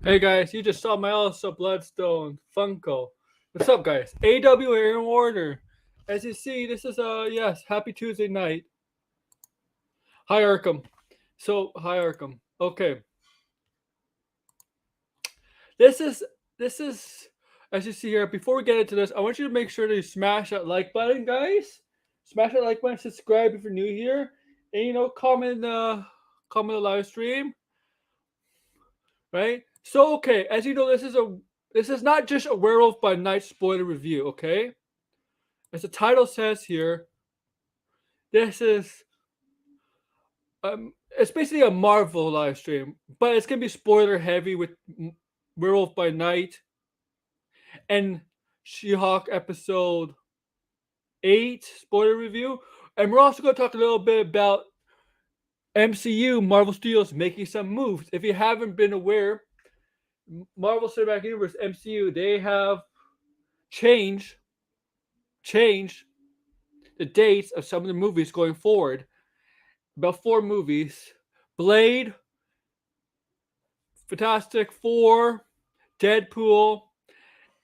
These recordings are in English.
Hey guys, you just saw my Elsa Bloodstone Funko. What's up, guys? AW Air in Order. As you see, this is yes, happy Tuesday night. Hi Arkham. Hi Arkham. Okay. This is this is as you see here, before we get into this, I want you to make sure that you smash that like button, guys. Smash that like button, subscribe if you're new here, and comment the live stream, right? So okay, as you know, this is not just a Werewolf by Night spoiler review, okay? As the title says here, this is it's basically a Marvel live stream, but it's gonna be spoiler heavy with Werewolf by Night and She-Hulk episode 8 spoiler review, and we're also gonna talk a little bit about MCU Marvel Studios making some moves. If you haven't been aware, Marvel Cinematic Universe MCU they have changed changed the dates of some of the movies going forward. About 4 movies: Blade, Fantastic Four, Deadpool,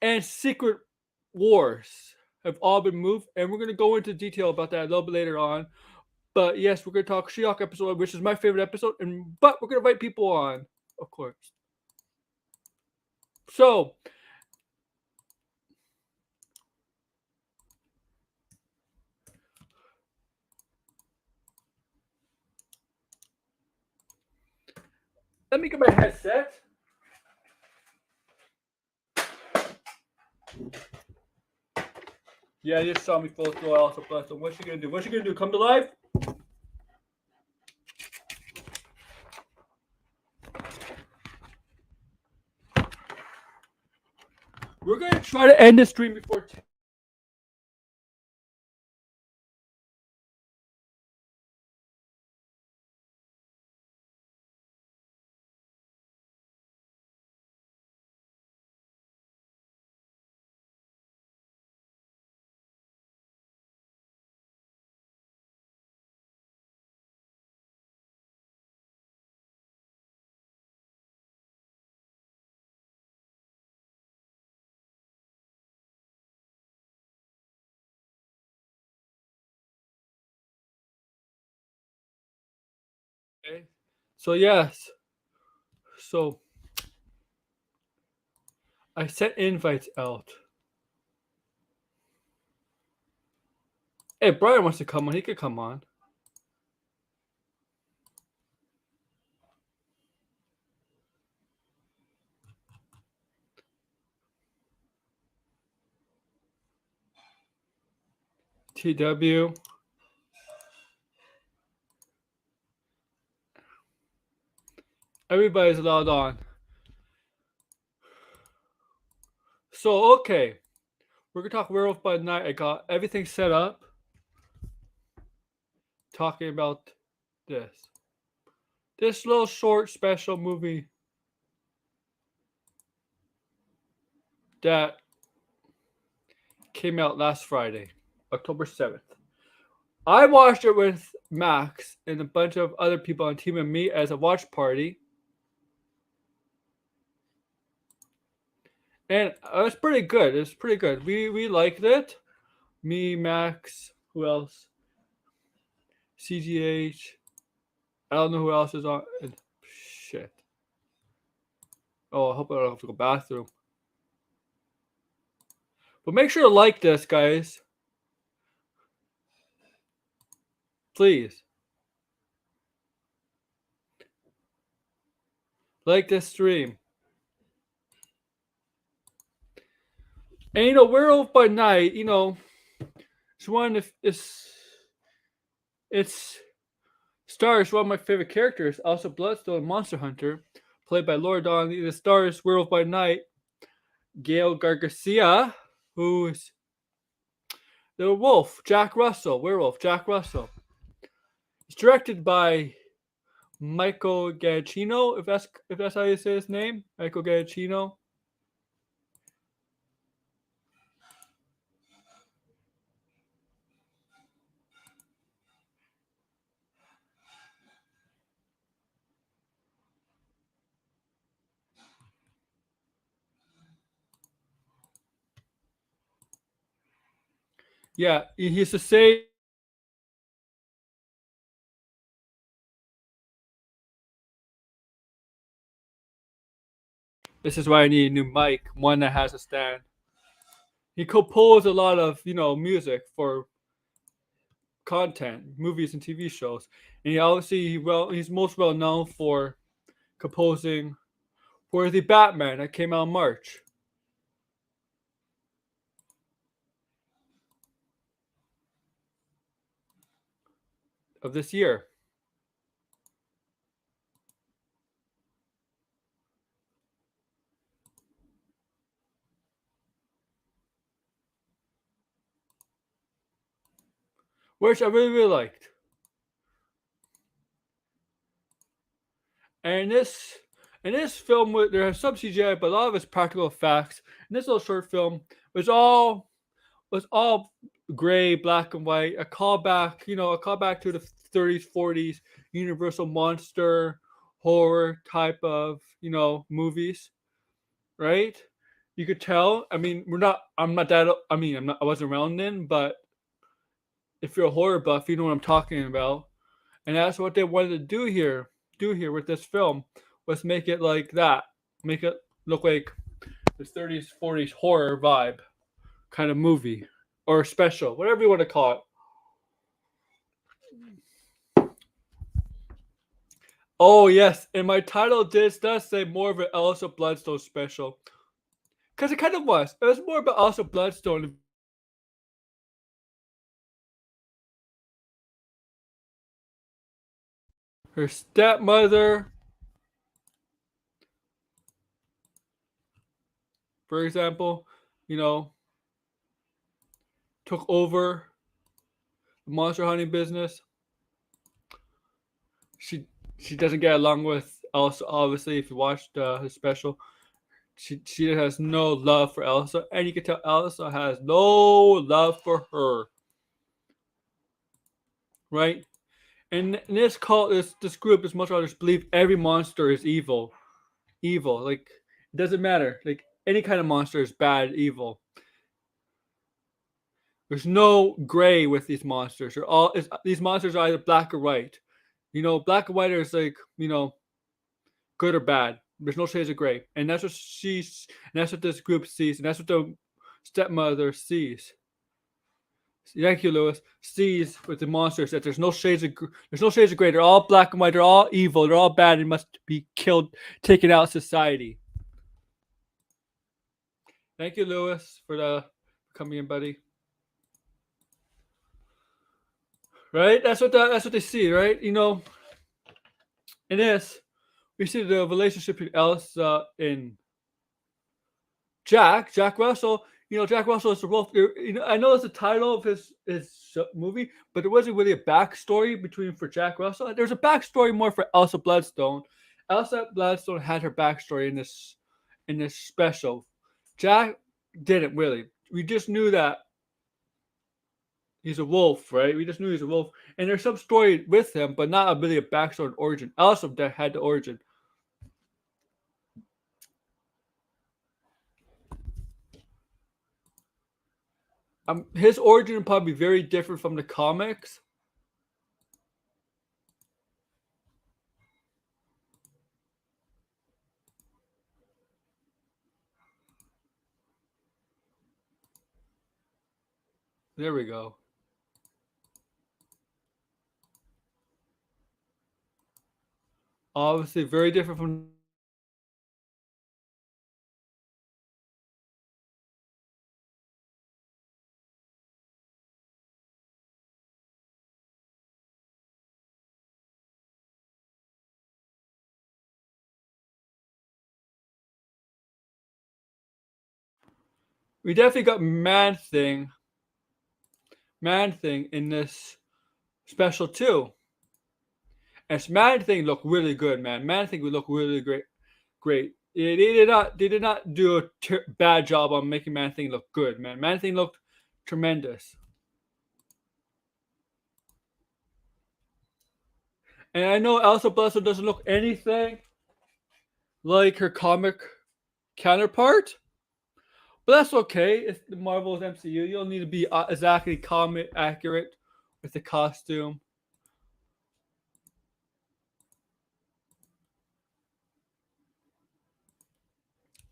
and Secret Wars have all been moved, and we're going to go into detail about that a little bit later on. But yes, we're going to talk She-Hulk episode, which is my favorite episode, but we're going to invite people on, of course. So, let me get my headset. Yeah, you just saw me full throw Elsa Bloodstone. What's she gonna do? What's she gonna do? Come to life? We're gonna try to end the stream before 10. Okay. So yes. So I sent invites out. Hey, Brian wants to come on. He could come on. TW. Everybody's logged on. So okay, we're gonna talk Werewolf by Night. I got everything set up. Talking about this little short special movie that came out last Friday, October 7th. I watched it with Max and a bunch of other people on Team and me as a watch party. And it was pretty good. It's pretty good. We liked it. Me, Max, who else? CGH. I don't know who else is on. Shit. Oh, I hope I don't have to go bathroom. But make sure to like this, guys. Please. Like this stream. And Werewolf by Night, it's one of it's stars one of my favorite characters, also Bloodstone Monster Hunter, played by Laura Donnelly. The stars Werewolf by Night, Gail Garcia, who's the wolf, Jack Russell, werewolf, Jack Russell. It's directed by Michael Giacchino, if that's how you say his name, Michael Giacchino. Yeah, he used to say this is why I need a new mic, one that has a stand. He composed a lot of music for content, movies and TV shows, and he's most well known for composing for the Batman that came out in March of this year, which I really really liked. And this film, there has some CGI, but a lot of it's practical effects. And this little short film was all gray, black and white, a callback to the 30s, 40s Universal monster horror type of movies, right? You could tell. I mean, we're not. I'm not that. I mean, I'm not. I wasn't around then, but if you're a horror buff, you know what I'm talking about. And that's what they wanted to do here with this film was make it like that, make it look like this 30s 40s horror vibe kind of movie or special, whatever you want to call it. Oh yes, and my title does say more of an Elsa Bloodstone special, because it kind of was. It was more about Elsa Bloodstone. Her stepmother, for example, you know, took over the monster hunting business. She she doesn't get along with Elsa. Obviously, if you watched the special, she has no love for Elsa, and you can tell Elsa has no love for her, right? And in this cult, this group, this monster hunters believe every monster is evil. Like it doesn't matter. Like any kind of monster is bad, evil. There's no gray with these monsters. These monsters are either black or white. Black and white is like good or bad. There's no shades of gray, and that's what this group sees, and that's what the stepmother sees. Thank you, Lewis. Sees with the monsters that there's no shades of gray. They're all black and white. They're all evil. They're all bad and must be killed, taken out of society. Thank you, Lewis, for coming in, buddy. Right? That's what they see, right? In this, we see the relationship between Elsa and Jack Russell. Jack Russell is the wolf. I know it's the title of his movie, but there wasn't really a backstory for Jack Russell. There's a backstory more for Elsa Bloodstone. Elsa Bloodstone had her backstory in this special. Jack didn't really. We just knew that he's a wolf, right? We just knew he's a wolf, and there's some story with him, but not really a backstory and origin. Elsa that had the origin. His origin would probably be very different from the comics. There we go. Obviously, very different from. We definitely got Man Thing in this special too. And Man Thing looked really good, man. Man Thing would look really great. Great. They did not do a bad job on making Man Thing look good, man. Man Thing looked tremendous. And I know Elsa Blesso doesn't look anything like her comic counterpart, But that's okay. It's the Marvel's MCU. You don't need to be exactly comic accurate with the costume.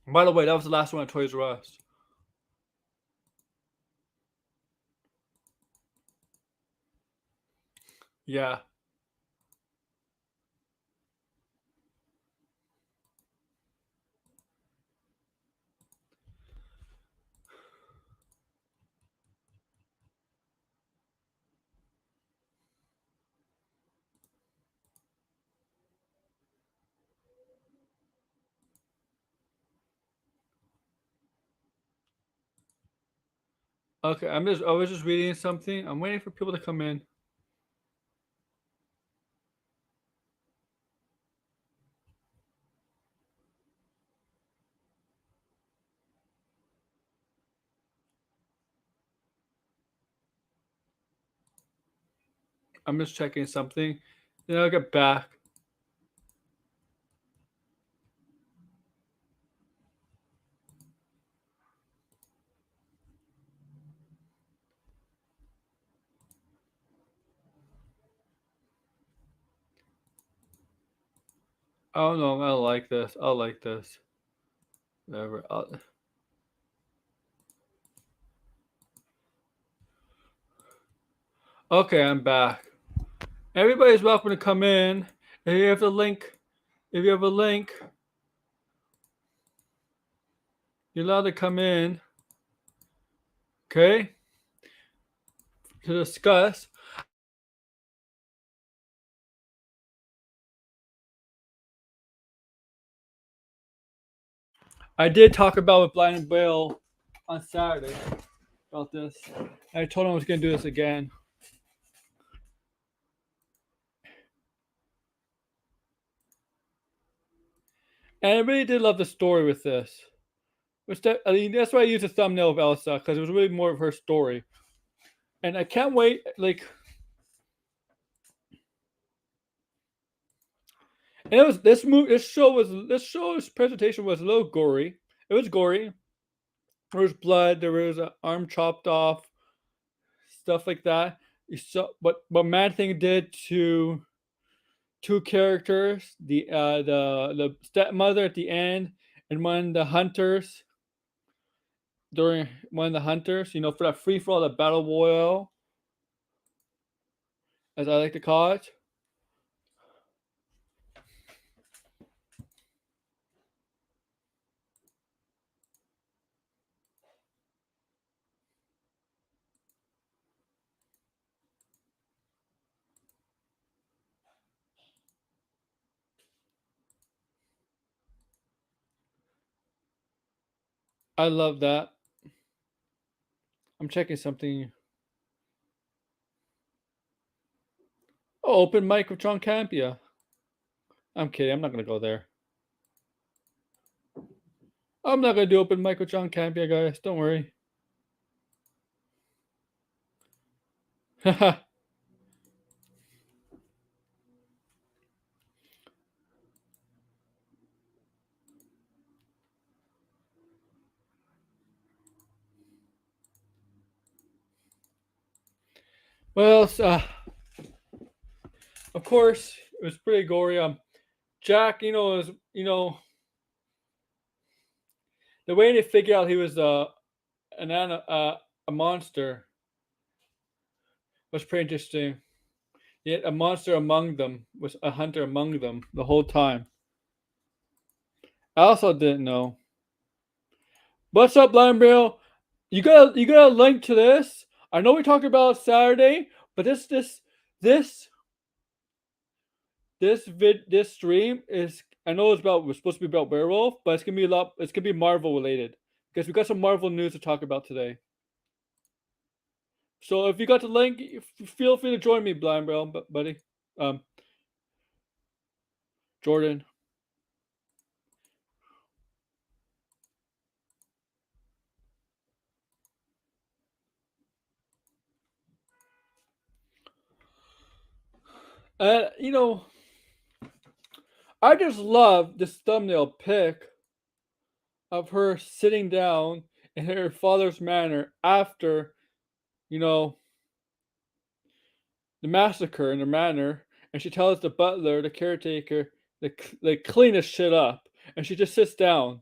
By the way, that was the last one at Toys R Us. Yeah. Okay, I was just reading something. I'm waiting for people to come in. I'm just checking something. Then I'll get back. Oh no, I like this. I like this. Whatever. Okay, I'm back. Everybody's welcome to come in. If you have the link, if you have a link, you're allowed to come in. Okay, to discuss. I did talk about with Blind and Bill on Saturday about this. I told him I was going to do this again. And I really did love the story with this. I mean, that's why I used the thumbnail of Elsa, because it was really more of her story. And I can't wait. Like, and it was this show's presentation was a little gory. It was gory. There was blood. There was an arm chopped off, stuff like that. You saw what Man Thing did to two characters, the stepmother at the end, and one of the hunters during one of the hunters. For that free for all, the battle royal, as I like to call it. I love that. I'm checking something. Oh, open mic with John Campia. I'm kidding. I'm not gonna go there. I'm not gonna do open mic with John Campia, guys. Don't worry. Well, of course, it was pretty gory. Jack, is the way they figured out he was a monster was pretty interesting. Yet a monster among them was a hunter among them the whole time. I also didn't know. What's up, Blind Bill? You got a link to this? I know we talked about it Saturday, but this this stream is, I know we're supposed to be about Werewolf, but it's gonna be Marvel related because we got some Marvel news to talk about today. So if you got the link, feel free to join me, Blind Bill, buddy. Jordan. And I just love this thumbnail pic of her sitting down in her father's manor after, you know, the massacre in her manor, and she tells the butler, the caretaker, to clean this shit up, and she just sits down.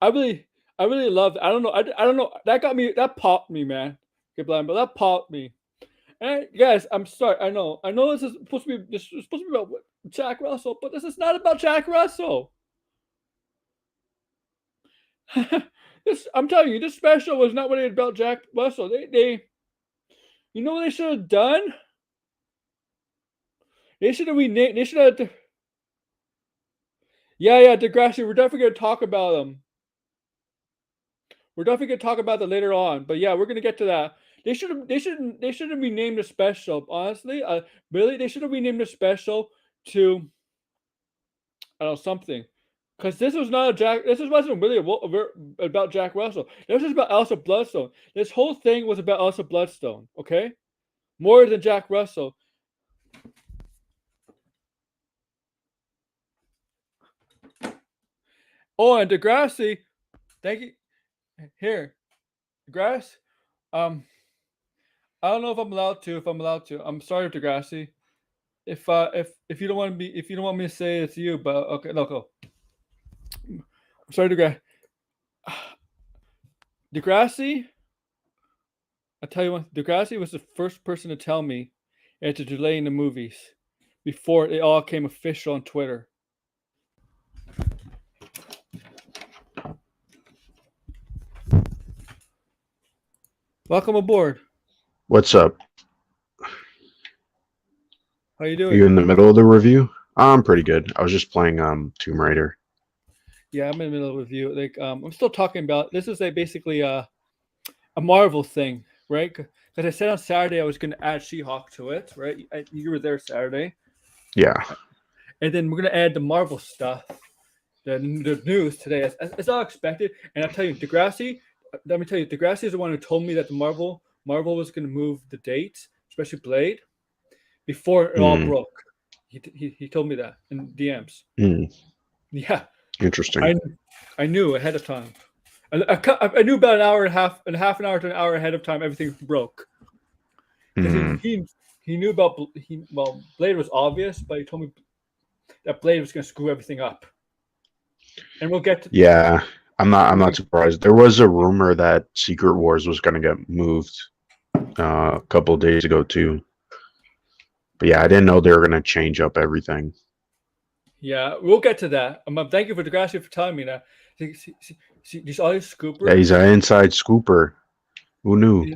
I really, I really loved. I don't know. I don't know. That got me. That popped me, man. Okay, blind, but that popped me. And guys, I'm sorry. I know. This is supposed to be. This is supposed to be about Jack Russell, but this is not about Jack Russell. This, I'm telling you, this special was not really about Jack Russell. You know what they should have done? They should have renamed. They should have. Yeah, Degrassi. We're definitely gonna talk about him. We're definitely gonna talk about that later on. But yeah, we're gonna get to that. They should have renamed the special. Honestly, really, they should have renamed the special to I don't know something. Because this was not a Jack. This wasn't really about Jack Russell. This was about Elsa Bloodstone. This whole thing was about Elsa Bloodstone. Okay, more than Jack Russell. Oh, and Degrassi, thank you. Here, Degrassi. I don't know if I'm allowed to. If I'm allowed to, I'm sorry, Degrassi. If you don't want to be, if you don't want me to say it's you, but okay, no, go. I'm sorry, Degrassi. Degrassi. I tell you what, Degrassi was the first person to tell me it to delaying the movies before it all came official on Twitter. Welcome aboard. What's up? How you Are doing? you in the middle of the review? I'm pretty good. I was just playing Tomb Raider. Yeah, I'm in the middle of a review. Like, I'm still talking about this is basically a Marvel thing, right? Because I said on Saturday I was going to add She-Hulk to it, right? You were there Saturday, Yeah. and then we're going to add the Marvel stuff, the news today. It's all expected, and I'll tell you, Degrassi. Let me tell you, Degrassi is the one who told me that the Marvel was going to move the date, especially Blade, before it all broke. He told me that in DMs. Yeah. Interesting. I knew ahead of time. I knew about an hour and a half an hour to an hour ahead of time everything broke. He knew about Blade was obvious, but he told me that Blade was going to screw everything up. And we'll get to Yeah, I'm not surprised. There was a rumor that Secret Wars was going to get moved a couple of days ago too. But yeah, I didn't know they were going to change up everything. Yeah, we'll get to that. Thank you for Degrassi for telling me that. See, these all these scoopers. Yeah, he's an inside scooper. Who knew?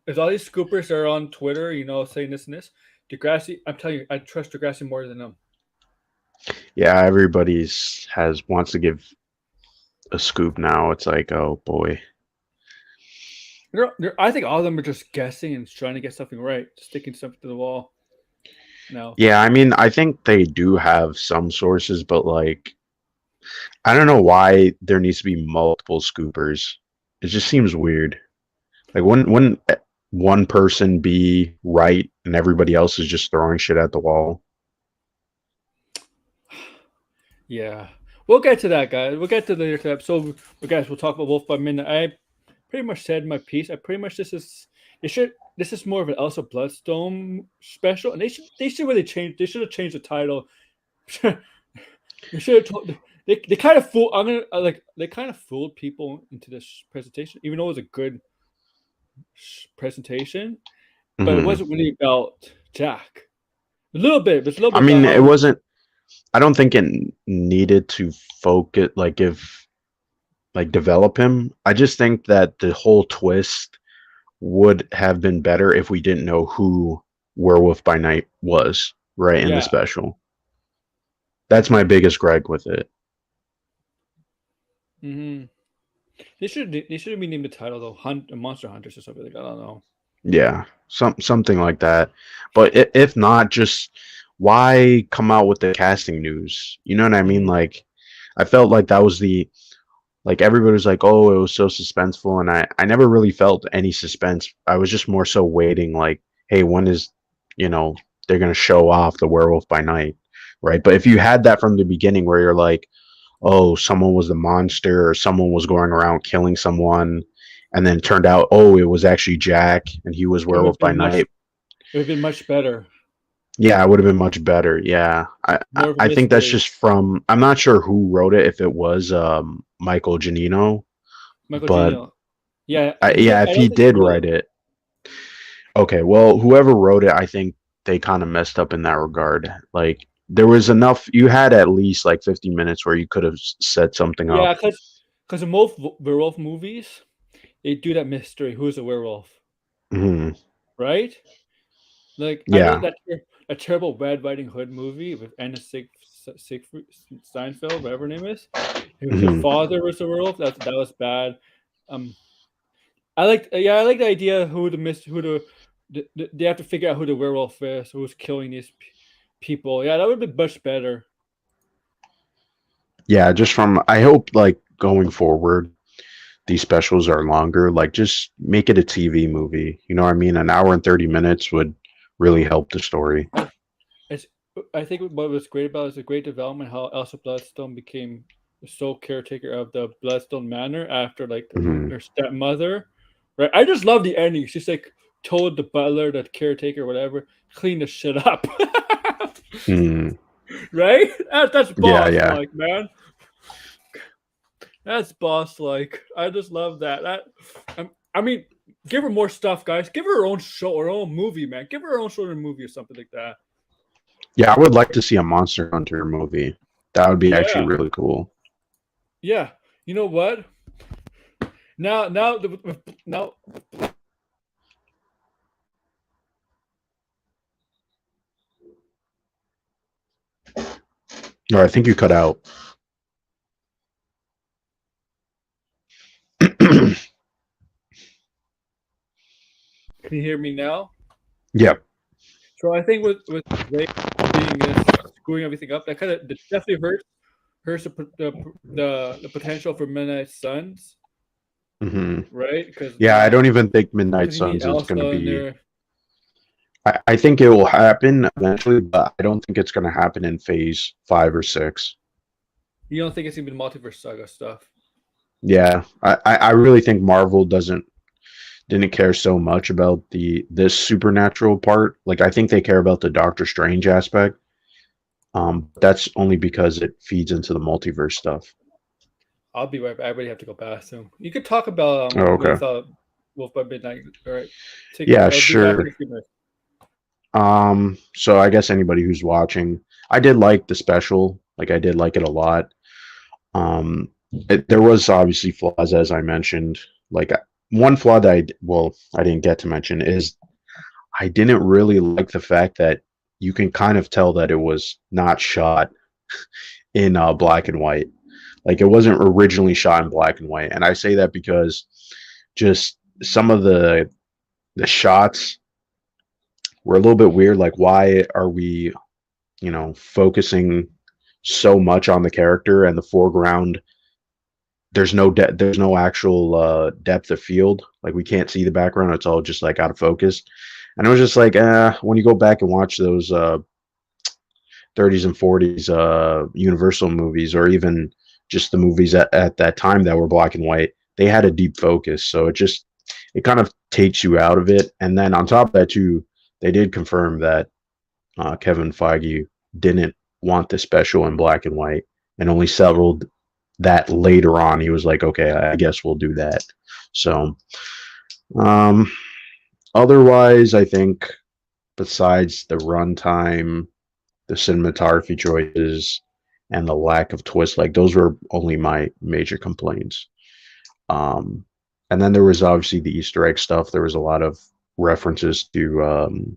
There's all these scoopers that are on Twitter, saying this and this. Degrassi, I'm telling you, I trust Degrassi more than them. Yeah, everybody wants to give a scoop now. It's like, oh boy. I think all of them are just guessing and trying to get something right, sticking something to the wall. No. Yeah, I mean, I think they do have some sources, but like, I don't know why there needs to be multiple scoopers. It just seems weird. Like, wouldn't one person be right and everybody else is just throwing shit at the wall? Yeah, we'll get to that, guys. We'll get to the later episode. But guys, we'll talk about Wolf by Midnight. I pretty much said my piece. This is more of an Elsa Bloodstone special, and they should really change. They should have changed the title. They should have told. They kind of fooled. They kind of fooled people into this presentation, even though it was a good presentation, but it wasn't really about Jack. A little bit, but it's a little bit. I mean, it wasn't. I don't think it needed to focus, develop him. I just think that the whole twist would have been better if we didn't know who Werewolf by Night was, right, in the special. That's my biggest gripe with it. Mm-hmm. They should have renamed the title though, Monster Hunters or something like that. I don't know. Yeah, something like that. But if not, just why come out with the casting news? You know what I mean? Like, I felt like that was everybody was like, oh, it was so suspenseful, and I never really felt any suspense. I was just more so waiting, like, hey, when is, they're gonna show off the Werewolf by Night, right? But if you had that from the beginning, where you're like, oh, someone was the monster or someone was going around killing someone, and then turned out, oh, it was actually Jack and he was It would have Werewolf by been much. Night. It would have been much better. Yeah, it would have been much better. Yeah, More of a I think that's mystery. just from. I'm not sure who wrote it. If it was Michael Giannino, Michael but Genial. Yeah, he did. yeah, I if he don't think he did wrote write it. it, okay. Well, whoever wrote it, I think they kind of messed up in that regard. Like there was enough. You had at least like 50 minutes where you could have set something Yeah, up. because in most werewolf movies, they do that mystery. Who's a werewolf, Hmm. right? Like I know Yeah. that terrible Red Riding Hood movie with Siegfried Steinfeld, whatever her name is. Her Hmm. father was a werewolf. That was bad. Um, I like the idea who the mis who they have to figure out who the werewolf is, who's killing these people. Yeah, that would be much better. Yeah. Just from. I hope like going forward, these specials are longer. Like just make it a TV movie. You know what I mean? An hour and 30 minutes would really help the story. It's, I think what was great about it is a great development how Elsa Bloodstone became the sole caretaker of the Bloodstone Manor after like Hmm. her stepmother. Right, I just love the ending. She's like told the butler, the caretaker, whatever, clean the shit up. Hmm. Right? That's Yeah. boss Yeah. like, man. That's boss like. I just love that. I mean, give her more stuff, guys. Give her own show, her own movie, man. Give her own short movie or something like that. Yeah. I would like to see a Monster Hunter movie. That would be actually Yeah, really cool. yeah. You know what? Now, Or I think you cut out. can you hear me now? Yeah. So I think with Ray being this screwing everything up, that kind of definitely hurts the potential for Midnight Suns, Hmm. right? Because Yeah. I don't even think Midnight you need Suns is going to Elsa in be. there. I think it will happen eventually, but I don't think it's going to happen in phase 5 or 6. You don't think it's gonna be the multiverse saga stuff? Yeah, I really think Marvel didn't care so much about this supernatural part. Like I think they care about the Doctor Strange aspect. That's only because it feeds into the multiverse stuff. I'll be right back. I really have to go bathroom. You could talk about Oh, what you okay. thought Wolf by Midnight. All right, take Yeah, it. I'll be back in sure. a few minutes. So I guess anybody who's watching, I did like the special. Like I did like it a lot. There was obviously flaws as I mentioned. Like one flaw that I didn't get to mention is I didn't really like the fact that you can kind of tell that it was not shot in black and white. Like it wasn't originally shot in black and white, and I say that because just some of the shots were a little bit weird. Like, why are we, focusing so much on the character and the foreground? There's no actual depth of field. Like we can't see the background. It's all just like out of focus. And it was just like, when you go back and watch those 30s and 40s Universal movies, or even just the movies at that time that were black and white, they had a deep focus. So it kind of takes you out of it. And then on top of that, too, they did confirm that Kevin Feige didn't want the special in black and white and only settled that later on. He was like, okay, I guess we'll do that. So, um, otherwise, I think besides the runtime, the cinematography choices, and the lack of twist. Like those were only my major complaints. Um, and then there was obviously the Easter egg stuff. There was a lot of references to,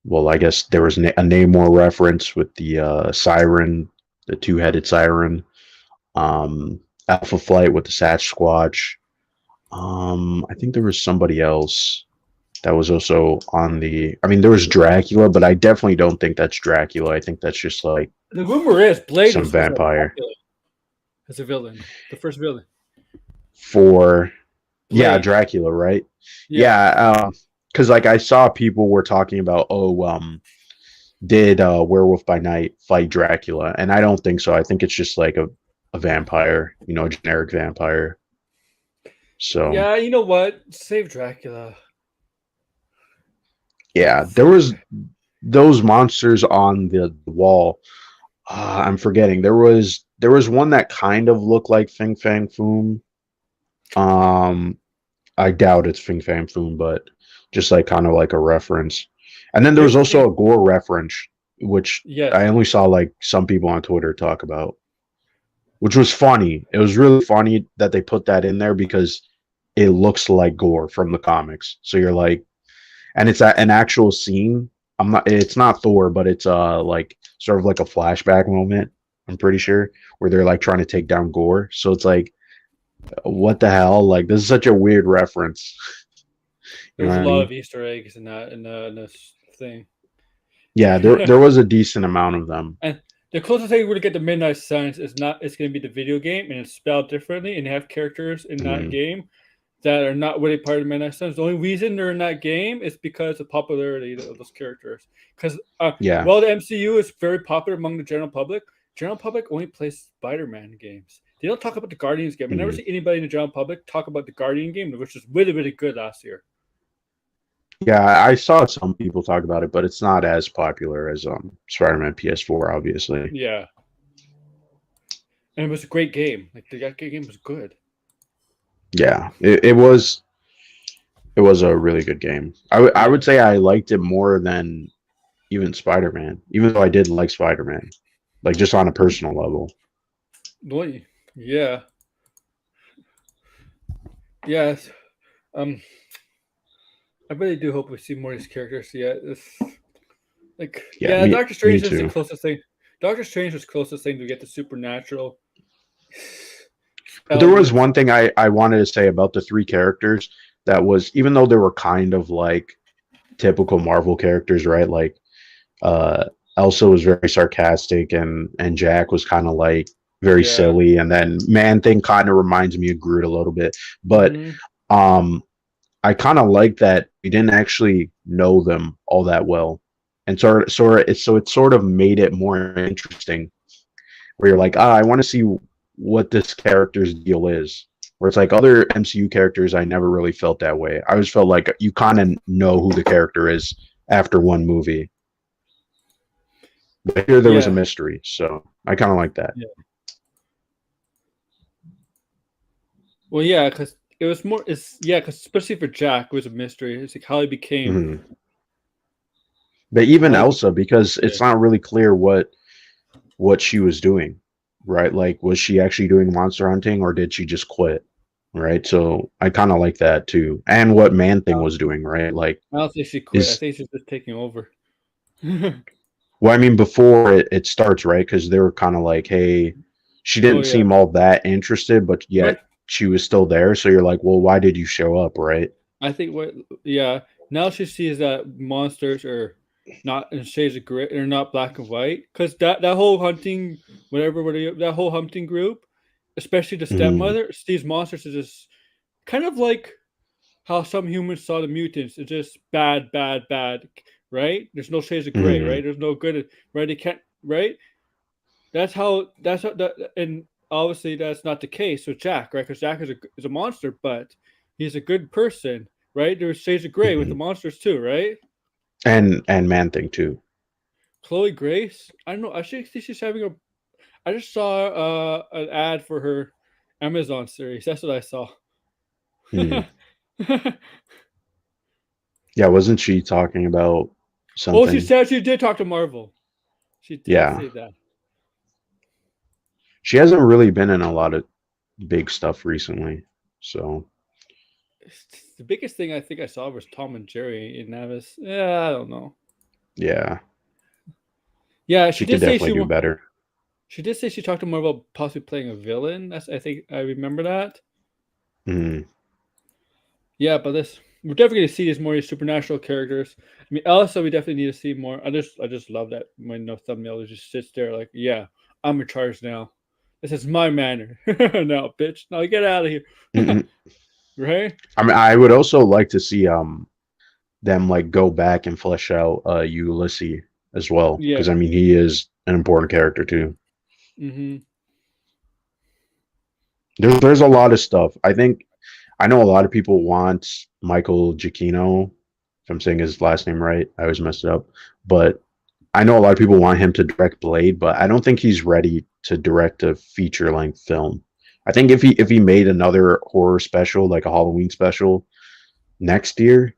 well, I guess there was a Namor reference with the siren, the two-headed siren. Alpha Flight with the Sasquatch. I think there was somebody else that was also on the. I mean, there was Dracula, but I definitely don't think that's Dracula. I think that's just like The rumor is Blade some was vampire Dracula as a villain, the first villain. for yeah, Blade. Dracula, right? Yeah. Yeah, because like I saw people were talking about, oh, did Werewolf by Night fight Dracula, and I don't think so. I think it's just like a vampire, a generic vampire. So Yeah, you know what? Save Dracula. yeah, there Save. was those monsters on the wall. I'm forgetting. There was one that kind of looked like Fing Fang Foom. Um, I doubt it's Fing Fang Foom, but just like kind of like a reference. And then there You're was also thinking, a gore reference, which yes. I only saw like some people on Twitter talk about, which was funny. It was really funny that they put that in there because it looks like gore from the comics. So you're like, and it's an actual scene. I'm not. It's not Thor, but it's like sort of like a flashback moment. I'm pretty sure where they're like trying to take down Gore. So it's like, what the hell? Like this is such a weird reference. You know There's a what I lot mean? of Easter eggs in that in this thing. Yeah, there was a decent amount of them. And the closest thing we're gonna get to Midnight Suns is not. It's gonna be the video game, and it's spelled differently, and they have characters in that Mm, game that are not really part of Midnight Suns. The only reason they're in that game is because of popularity of those characters. Because yeah. while the MCU is very popular among the general public only plays Spider-Man games. They don't talk about the Guardians game. I never Mm. see anybody in the general public talk about the Guardian game, which was really, really good last year. Yeah, I saw some people talk about it, but it's not as popular as Spider-Man PS4, obviously. Yeah, and it was a great game. Like the game was good. Yeah, it was a really good game. I Yeah, would say I liked it more than even Spider-Man, even though I did like Spider-Man, like just on a personal level. boy, yeah, yes. Um, I really do hope we see more of these characters. Yeah, it's like Yeah, yeah, Doctor me Strange is the too. closest thing. Doctor Strange was closest thing to get the supernatural But there was elements. one thing I wanted to say about the three characters that was, even though they were kind of like typical Marvel characters, right? Like uh Elsa was very sarcastic and Jack was kind of like very Yeah. silly, and then Man Thing kind of reminds me of Groot a little bit. But Mm-hmm. um I kind of like that we didn't actually know them all that well. And it sort of made it more interesting where you're like, I want to see what this character's deal is. Where it's like other MCU characters, I never really felt that way. I always felt like you kind of know who the character is after one movie. But here there was a Yeah. mystery, so I kind of like that. Yeah. Well, yeah, because it was more. It's yeah, because especially for Jack, it was a mystery. It's like how he became. Hmm. But even How he Elsa, became. because Yeah. it's not really clear what she was doing, right? Like, was she actually doing monster hunting or did she just quit? Right. So I kind of like that too. And what Man Thing was doing, right? Like, I don't think she quit. I is, think she's just taking over. Oh well, I mean, before it starts, right? Because they were kind of like, hey, she didn't yeah, seem all that interested, but but yet she was still there. So you're like, well, why did you show up, right? I think what yeah now she sees that monsters are not in shades of gray. They're not black and white because that whole hunting whatever that whole hunting group, especially the Mm, stepmother, sees monsters as just kind of like how some humans saw the mutants. It's just bad, bad, bad, right? There's no shades of gray, right? mm, There's no good, right? They can't, right? That's how that, and obviously that's not the case with Jack, right? Because Jack is a monster, but he's a good person, right? There's shades of gray with the mm. monsters too, right? And Man Thing too. Chloe Grace, I don't know. I think she's having a. I just saw an ad for her Amazon series. That's what I saw. Mm. Yeah, wasn't she talking about Oh, she something? said she did talk to Marvel. She did Yeah, say that. she hasn't really been in a lot of big stuff recently. So The biggest thing I think I saw was Tom and Jerry, and that was yeah, I don't know. yeah, Yeah, she could definitely do better. she did say she talked to more about possibly playing a villain. That's I think I remember that. Mm. Yeah, but this we're definitely gonna see these more supernatural characters. I mean, Elsa, we definitely need to see more. I just love that when no thumbnail just sits there like, yeah, I'm in charge now. This is my manner. No, bitch. No, get out of here. Mm-mm. Right? I mean, I would also like to see them like go back and flesh out Ulysses as well, because Yeah. I mean he is an important character too. Mm-hmm. There's a lot of stuff. I know a lot of people want Michael Giacchino, if I'm saying his last name right. I always mess it up, but I know a lot of people want him to direct Blade, but I don't think he's ready to direct a feature length film. I think if he made another horror special, like a Halloween special next year,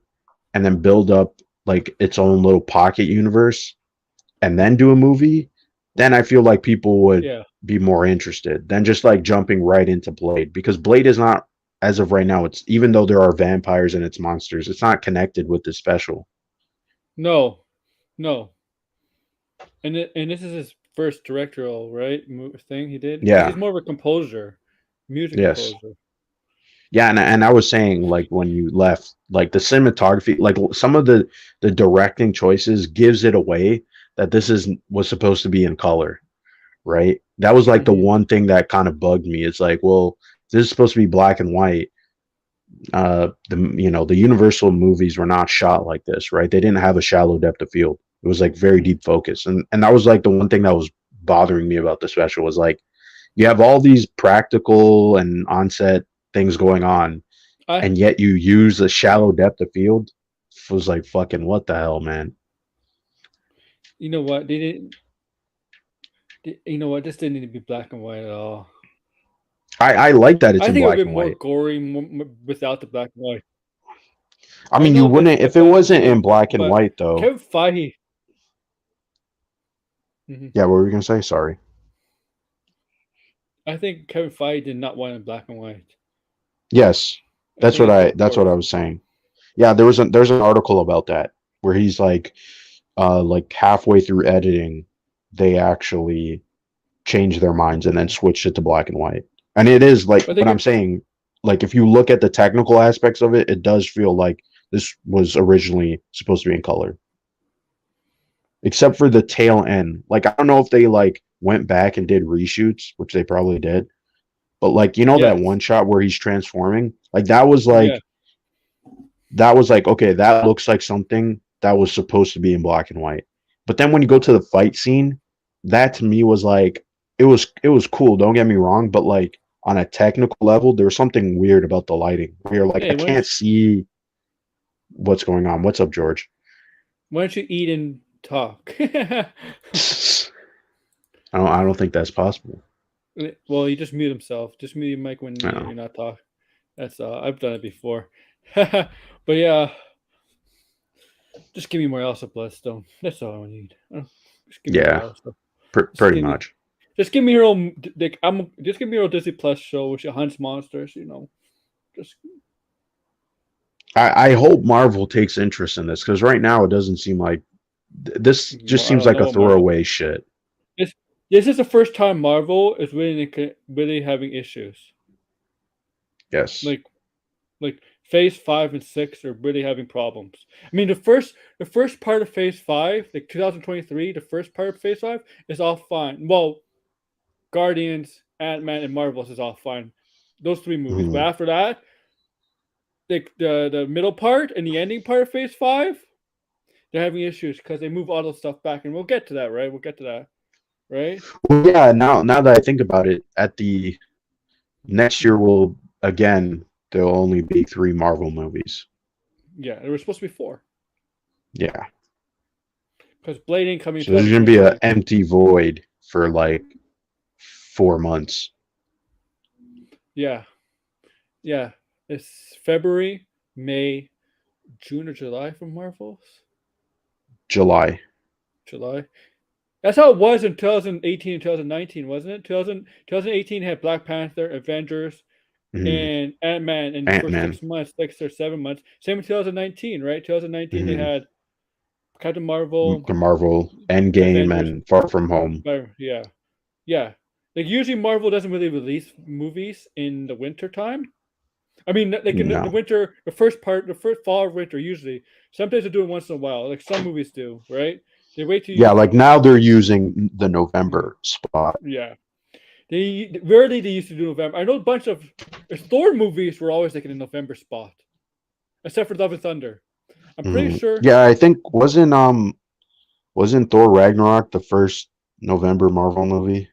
and then build up like its own little pocket universe, and then do a movie, then I feel like people would Yeah. be more interested than just like jumping right into Blade, because Blade is not, as of right now, it's, even though there are vampires and it's monsters, it's not connected with the special. No. No. And this is his first directorial thing he did, because Yeah. he's more of a composer, music Yes. composer. Yeah, and I was saying, like, when you left, like the cinematography, like some of the directing choices gives it away that this is was supposed to be in color, right? That was like the Mm-hmm. one thing that kind of bugged me. It's like, well, this is supposed to be black and white. The Universal movies were not shot like this, right? They didn't have a shallow depth of field. It was like very deep focus, and that was like the one thing that was bothering me about the special was like you have all these practical and onset things going on, I and yet you use a shallow depth of field. It was like fucking what the hell, man. You know what? They didn't. You know what? This didn't need to be black and white at all. I like that it's I in think it would black have and been more white. gory without the black and white. I I mean, you know wouldn't if it wasn't in black and but white though. Kevin Feige. Mhm. Yeah, what were you gonna say? Sorry. I think Kevin Feige did not want it in black and white. Yes, I think it's that's what I forced. was saying. Yeah, there's an article about that where he's like halfway through editing, they actually changed their minds and then Mhm. switched it to black and white. And it is like But they what I'm could. saying, like if you look at the technical aspects of it, it does feel like this was originally supposed to be in color. Except for the tail end. Like I don't know if they like went back and did reshoots, which they probably did, but like that Yes. one shot where he's transforming, like Yeah. that was like okay, that looks like something that was supposed to be in black and white. But then when you go to the fight scene, that to me was like it was cool, don't get me wrong, but like on a technical level, there was something weird about the lighting. Where you're like, I Hey, can't see what's going on. What's up, George? why don't you eat and talk? I don't think that's possible. Well, he just mute himself. Just mute your mic when No. you're not talking. That's I've done it before. But yeah, just give me more Elsa Bloodstone. That's all I need. Just give me more Yeah, Elsa. Just pretty give me, much. just give me her own. Like just give me her own Disney Plus show where she hunts monsters. Just I hope Marvel takes interest in this because right now it doesn't seem like this just I seems don't like know a what Marvel. throwaway shit. This this is the first time Marvel is really having issues. Yes. Like like phase 5 and 6 are really having problems. I mean the first part of phase 5, like 2023, the first part of phase 5 is all fine. Well, Guardians, Ant-Man, and Marvels is all fine. Those three movies. But Mhm. after that, the middle part and the ending part of phase 5, they're having issues because they move all those stuff back. And we'll get to that, right? We'll get to that, right? Well, yeah, now that I think about it, at the next year will again there'll only be three Marvel movies. Yeah, there was supposed to be 4. Yeah. Because Blade ain't coming in So there's gonna be an 2025. empty void for like 4 months. Yeah. Yeah. It's February, May, June or July for Marvels? July. July. That's how it was in 2018 and 2019, wasn't it? 2018 had Black Panther, Avengers, Hmm. and Ant-Man in the Ant first Man. 6 months, 6 or 7 months. Same in 2019, right? 2019 they Hmm. had Captain Marvel, The Marvel Endgame Avengers. and Far From Home. Yeah, yeah. Like usually Marvel doesn't really release movies in the winter time. I mean, like in the No. winter, the first fall or winter, usually. Sometimes they do it once in a while. Like some movies do, right? They wait till Yeah, like now they're using the November spot. yeah. They rarely they used to do November. I know a bunch of Thor movies were always like in the November spot, except for Love and Thunder. I'm pretty Hmm. sure. Yeah, I think Wasn't Thor Ragnarok the first November Marvel movie?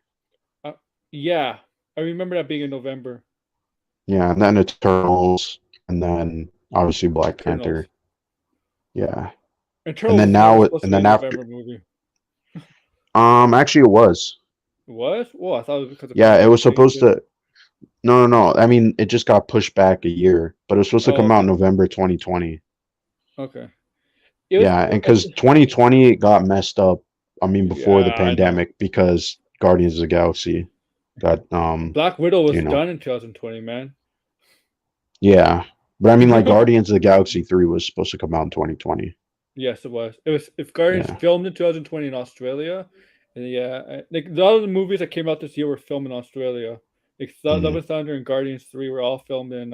Uh, yeah, I remember that being in November. Yeah, and then Eternals, and then obviously Black Eternals. Panther. Yeah, and Eternals then was never now, supposed to and be a then after, November movie. actually it was. It was? Well, I thought it was because the Yeah, it pandemic was changed supposed it. to. No, no, no. I mean, it just got pushed back a year, but it was supposed to Oh, come out okay. November 2020. Okay. It was. Yeah, and because 2020 got messed up. I mean, before the Yeah, I know. pandemic, because Guardians of the Galaxy got Black Widow was you know, done in 2020, man. yeah. But I mean, like Guardians of the Galaxy 3 was supposed to come out in 2020. Yes, it was. It was. If Guardians Yeah. filmed in 2020 in Australia, and yeah, like the other movies that came out this year were filmed in Australia. Like Love Mm, and Thunder and Guardians 3 were all filmed in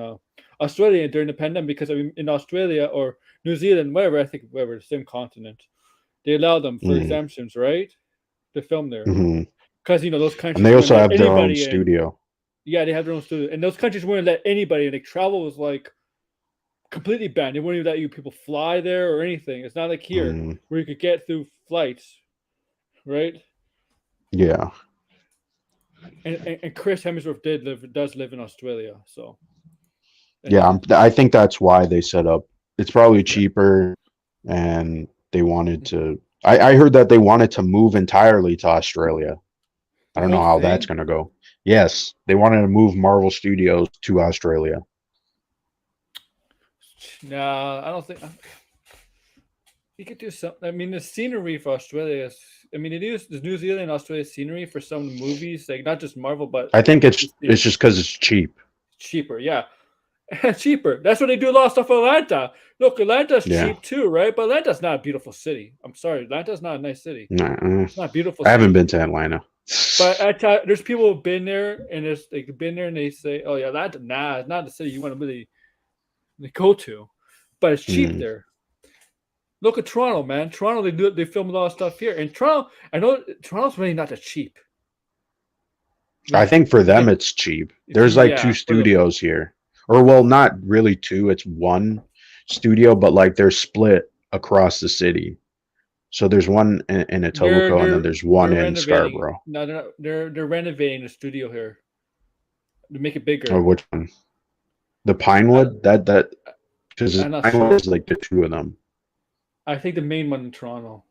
Australia during the pandemic because I mean, in Australia or New Zealand, whatever, I think whatever, the same continent, they allow them for mm, exemptions, right? To film there. hmm. Because those And countries they wouldn't also let have their own anybody in. studio. Yeah, they have their own studio. And those countries wouldn't let anybody in. Like travel was like completely banned. They wouldn't even let you people fly there or anything. It's not like here Mm, where you could get through flights, right? yeah. And Chris Hemsworth does live in Australia, so and Yeah, I think that's why they set up. It's probably yeah. cheaper, and they wanted to. I heard that they wanted to move entirely to Australia. I The don't know whole how that's thing. gonna go. Yes, they wanted to move Marvel Studios to Australia. Nah, I don't think you could do something. I mean, the scenery for Australia is. I mean, it is the New Zealand and Australia scenery for some movies, like not just Marvel, but I think the it's scenery just because it's cheap. cheaper. Yeah, cheaper. That's what they do a lot of stuff in Atlanta. Look, Atlanta's Yeah. cheap too, right? But Atlanta's not a beautiful city. I'm sorry, Atlanta's not a nice city. Nah, It's not a beautiful I haven't city. been to Atlanta. But there's people who've been there and there's like been there and they say, "Oh yeah, Atlanta, nah, it's not the city you want to really go to," but it's cheap Mm. there. Look at Toronto, man. Toronto, they film a lot of stuff here. And Toronto, I know Toronto's really not that cheap. I Like think for them again, it's cheap. it's There's like two yeah, for the studios here. Or well, not really two, it's one studio, but like they're split across the city. So there's one in they're Etobicoke and then they're there's one they're in renovating. Scarborough. No, they're renovating the studio here to make it Or bigger. which one? The I, Pinewood? That because I'm not Pinewood sure. is like the two of them. I think the main one in Toronto.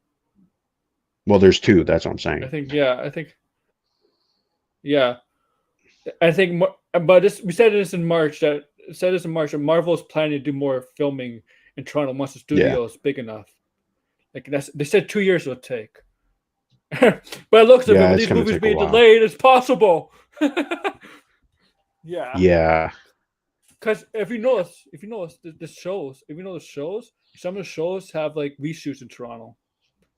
Well, there's two, that's what I'm I saying. think yeah. I think yeah. I think, but this we said this in March that said this in March that Marvel is planning to do more filming in Toronto once the Yeah. studio is big enough. Like they said 2 years it would take, but it looks like Yeah, with it's these gonna movies take a being while. delayed, it's possible. Yeah, Yeah. because if you notice the shows, if you know the shows, some of the shows have like reshoots in Toronto.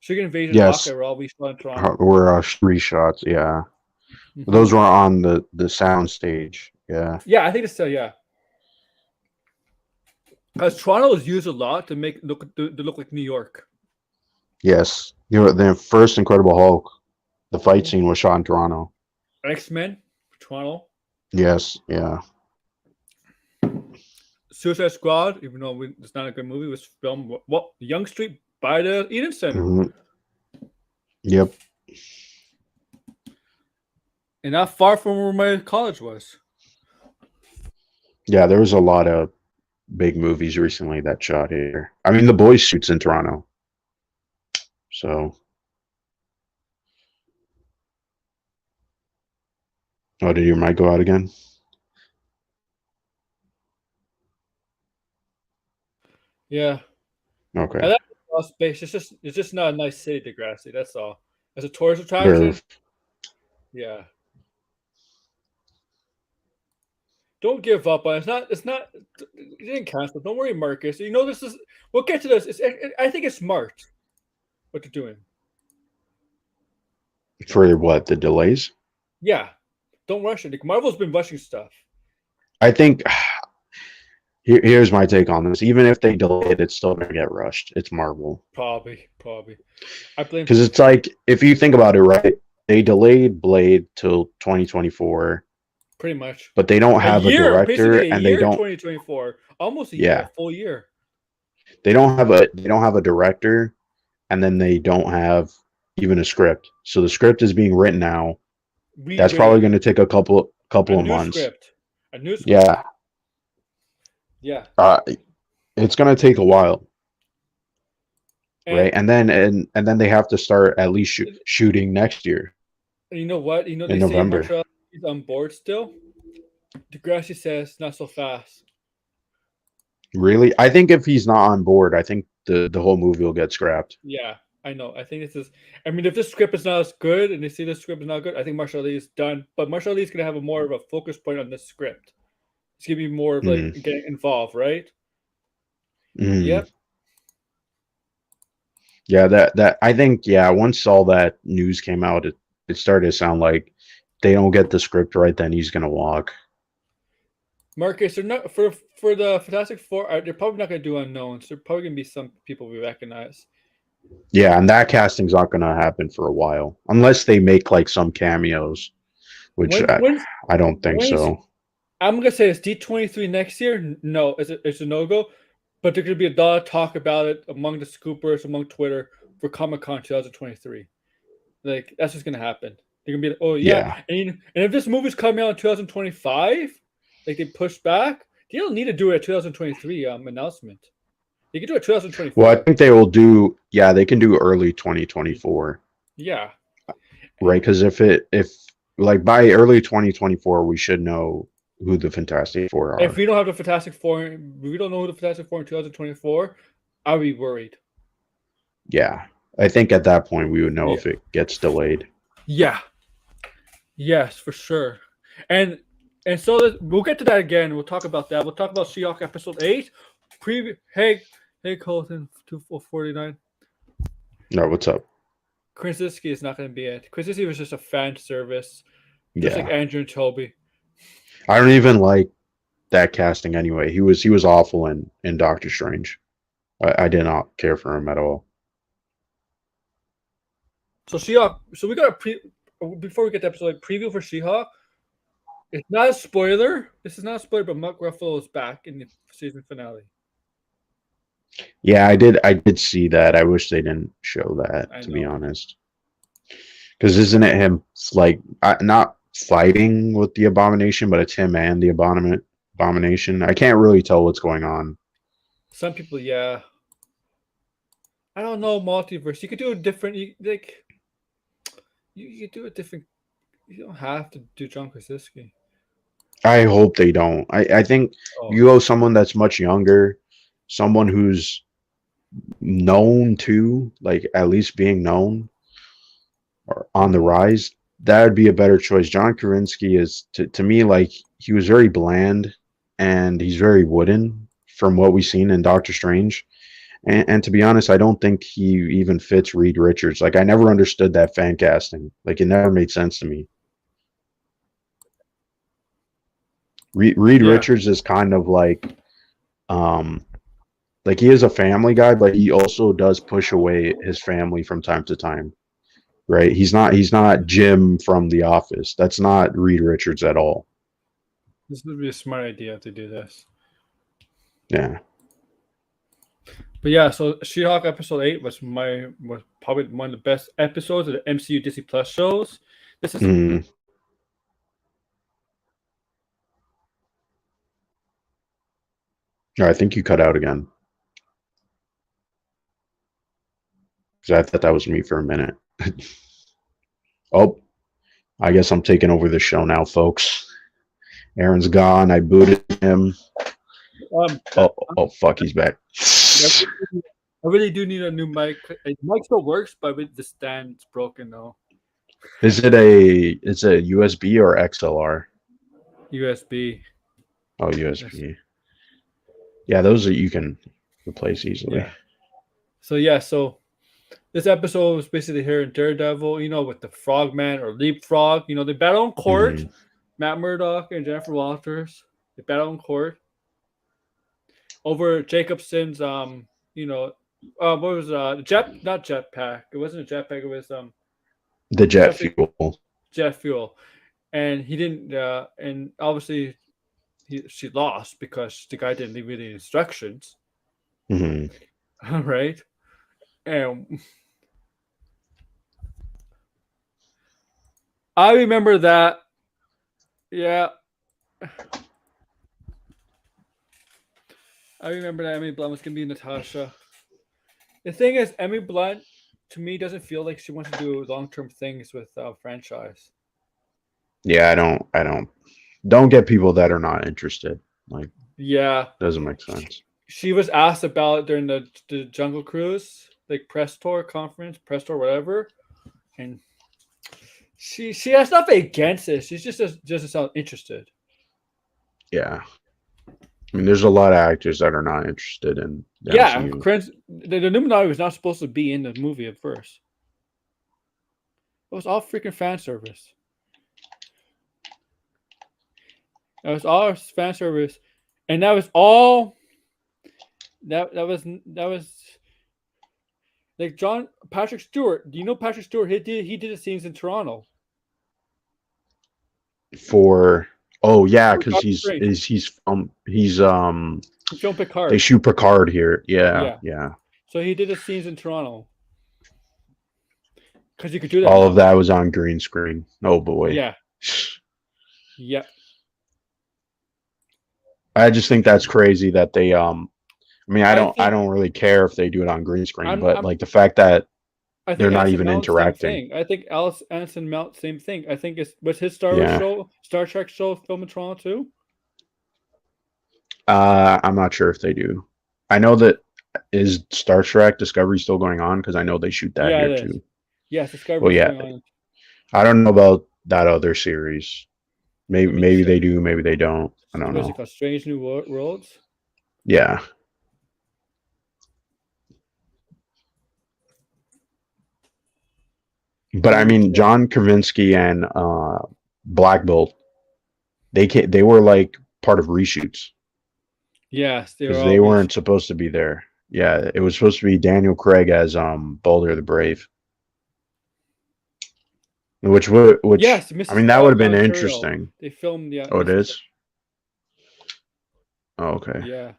Secret Invasion, Hawkeye Yes. were all reshot in Toronto. We're reshots, yeah. Hmm. Those were on the sound stage. Yeah. Yeah, I think it's still yeah. Because Toronto is used a lot to make to look like New York. Yes. You know, the first Incredible Hulk, the fight Hmm. scene was shot in Toronto. X-Men, Toronto. Yes. Yeah. Suicide Squad, even though it's not a good movie, was filmed Young Street by the Eden Center, Hmm. Yep. and not far from where my college was. Yeah, there was a lot of big movies recently that shot here. I mean, The Boys shoots in Toronto. So, oh, did your mic go out again? Yeah, I Okay. like the space. It's just not a nice city, Degrassi. That's all. As a tourist Very. attraction, yeah. Don't give up on it. It's not. It's not. You didn't cancel. Don't worry, Marcus. You know this is. We'll get to this. I think it's smart what they're doing. For what? The delays? Yeah, don't rush it. Like Marvel's been rushing stuff. I think here's my take on this. Even if they delay it, it's still gonna get rushed. It's Marvel. Probably. I blame Because it's Twitter. like, if you think about it, right? They delayed Blade till 2024, Pretty much. but they don't A have a year, director, basically a and they year, don't. 2024. Almost a year, a Yeah, full year. they don't have a director, and then they don't have even a script. So the script is being written now. That's probably Rewritten. going to take a couple A of new months. script. A new script. Yeah, Yeah. it's going to take a while, right? And And then they have to start at least shooting next year you know what? You know in they say November. Marshall is on board still. Degrassi says not so fast. Really? I think if he's not on board, I think the whole movie will get scrapped. Yeah, I know. I think this is. I mean, if this script is not as good, and they see this script is not good, I think Marshall Lee is done. But Marshall Lee is gonna have a more of a focus point on this script. It's gonna be more of like Mm, getting involved, right? mm. Yep. Yeah, that I think once all that news came out, it started to sound like they don't get the script right, then he's gonna walk. Marcus, they're not for the Fantastic Four. They're probably not gonna do unknowns. They're probably gonna be some people we recognize. Yeah, and that casting's not gonna happen for a while unless they make like some cameos, which When when's I don't think when's so. I'm gonna say it's D23 next year. No, it's a no go. But there could be a lot of talk about it among the scoopers, among Twitter for Comic Con 2023. Like that's what's gonna happen. They're gonna be like, oh yeah, Yeah. and if this movie's coming out in 2025, like they push back, they don't need to do a 2023 announcement. They can do a Well, I 2024. think they will do. Yeah, they can do early 2024, Yeah. right? Because if like by early 2024, we should know who the Fantastic Four If are. we don't have the Fantastic Four, if we don't know who the Fantastic Four in 2024, I'll be worried. Yeah, I think at that point we would know Yeah. if it gets delayed. Yeah. Yes, for sure. And so we'll get to that again. We'll talk about that. We'll talk about She-Hulk episode 8. Hey Colton 2449. No, what's up? Krasinski is not going to be it. Krasinski was just a fan service, just like Yeah, Andrew and Toby. I don't even like that casting anyway. He was awful in Doctor Strange. I did not care for him at all. So She-Hulk. So we got a before we get to episode preview for She-Hulk. It's not a spoiler. This is not a spoiler, but Mark Ruffalo is back in the season finale. Yeah, I did see that. I wish they didn't show that, I to be know. honest. Because isn't it him like not fighting with the Abomination, but it's him and the Abomination? I can't really tell what's going on. Some people, yeah. I don't know multiverse. You could do a different. You could do a different. You don't have to do John Krasinski. I hope they don't. I think Oh, you go someone that's much younger, someone who's known too, like at least being known or on the rise. That would be a better choice. John Krasinski is to me like he was very bland and he's very wooden from what we've seen in Doctor Strange. And to be honest, I don't think he even fits Reed Richards. Like I never understood that fan casting. Like it never made sense to me. Reed yeah. Richards is kind of um like he is a family guy, but he also does push away his family from time to time. Right? He's not Jim from The Office. That's not Reed Richards at all. This would be a smart idea to do this. Yeah. But yeah, so She-Hulk episode 8 was probably one of the best episodes of the MCU Disney Plus shows. This is Mm. I think you cut out again. Because I thought that was me for a minute. Oh, I guess I'm taking over the show now, folks. Aaron's gone. I booted him. Oh, fuck, he's back. I really do need a new mic. The mic still works, but the stand's broken though. Is it a USB or XLR? USB. Oh, USB. Yeah, those are you can replace easily. Yeah. So this episode was basically here in Daredevil, with the Frogman or Leapfrog. They battle in court. Mm-hmm. Matt Murdock and Jennifer Walters. They battle in court over Jacobson's. What was not jetpack? It wasn't a jetpack. It was the jet fuel. Jet fuel, and he didn't. And obviously, she lost because the guy didn't leave any instructions. Mm-hmm. Right, and I remember that. Yeah, I remember that Emily Blunt was gonna be Natasha. The thing is, Emily Blunt to me doesn't feel like she wants to do long term things with franchise. Yeah, don't get people that are not interested. Like, Yeah, doesn't make sense. she was asked about it during the Jungle Cruise, like press tour conference, press tour, whatever, and she has nothing against it. She's just doesn't sound interested. Yeah. I mean, there's a lot of actors that are not interested in the Yeah, MCU. the Illuminati was not supposed to be in the movie at first. It was all freaking fan service. It was all fan service, and that was all. That was like John Patrick Stewart. Do you know Patrick Stewart? He did the scenes in Toronto. For yeah, because Doctor Strange. he's He filmed they Picard. shoot Picard here. Yeah, Yeah. yeah. So he did the scenes in Toronto because you could do that All of now. that was on green screen. Oh boy. Yeah. Yeah. I just think that's crazy that they I mean, I I think don't really care if they do it on green screen, I'm. but I'm. like the fact that I they're think not Anson even Mount same interacting. thing. I think Alice Anson Mount same thing. I think it's was his Star Wars Yeah. show, Star Trek show, filmed in Toronto too. I'm not sure if they do. I know that is Star Trek Discovery still going on because I know they shoot that Yeah, here it is. too. Yes, Well, Discovery's yeah, going on. I don't know about that other series. I mean, Maybe they do, maybe they don't. I don't what's it know. called? Strange New Worlds. Yeah, but I And mean, John Krasinski and Black Bolt, they were like part of reshoots yes, they were because all they reached. weren't supposed to be there. Yeah, it was supposed to be Daniel Craig as Balder the Brave, which Yes, I mean that would have Mississauga, been Ontario. interesting. They filmed Oh, it Mississauga. is. Oh, okay. Yeah.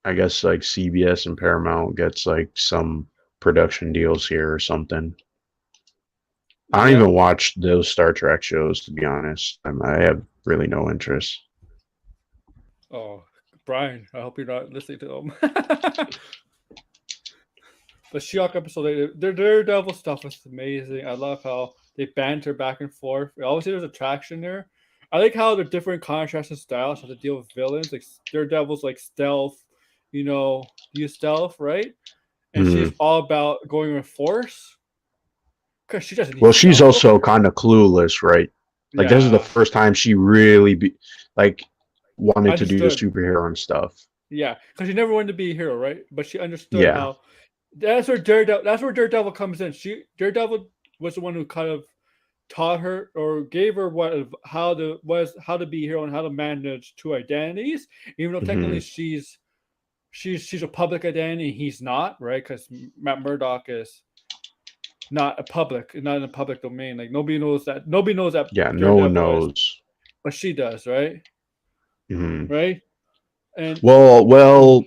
I guess like CBS and Paramount gets like some production deals here or something. I don't Yep. even watch those Star Trek shows to be honest. I have really no interest. Oh, Brian, I hope you're not listening to them. The She-Hulk episode, their Daredevil stuff is amazing. I love how they banter back and forth. Obviously, there's attraction there. I like how the different contrasting styles have to deal with villains. Like Daredevil's like stealth, use stealth, right? And she's Mhm. all about going with force because she doesn't need Well, she's stealth. Look at also her. kind of clueless, right? Like this is the Yeah, first time she really like wanted to do the understood. superhero and stuff. Yeah, because she never wanted to be a hero, right? But she understood Yeah. how. That's where Daredevil comes in. Daredevil was the one who kind of taught her or gave her how to be a hero and how to manage two identities. Even though technically Hmm. she's a public identity, he's not, right? Because Matt Murdock is not not in the public domain. Like nobody knows that. Nobody knows that Yeah, no one Daredevil is, knows. but she does, right? Hmm. Right? And Well,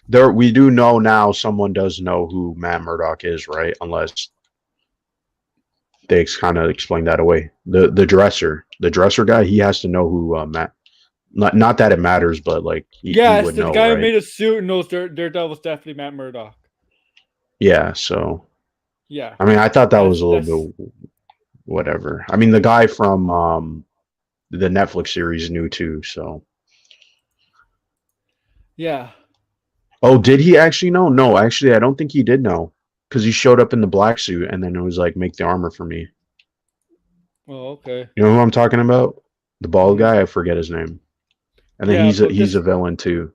there we do know now. Someone does know who Matt Murdock is, right? Unless they kind of explain that away. The dresser guy, he has to know who Matt. Not that it matters, but like he yes, would the know, guy who right? made a suit and knows Daredevil's definitely Matt Murdock. Yeah. So Yeah, I mean, I thought that was a that's little bit whatever. I mean, the guy from the Netflix series knew too. So yeah. oh, did he actually know? No, actually, I don't think he did know because he showed up in the black suit and then it was like, make the armor for me. Oh, okay. You know who I'm talking about? The bald Hmm. guy. I forget his name. And then Yeah, but he's a villain too.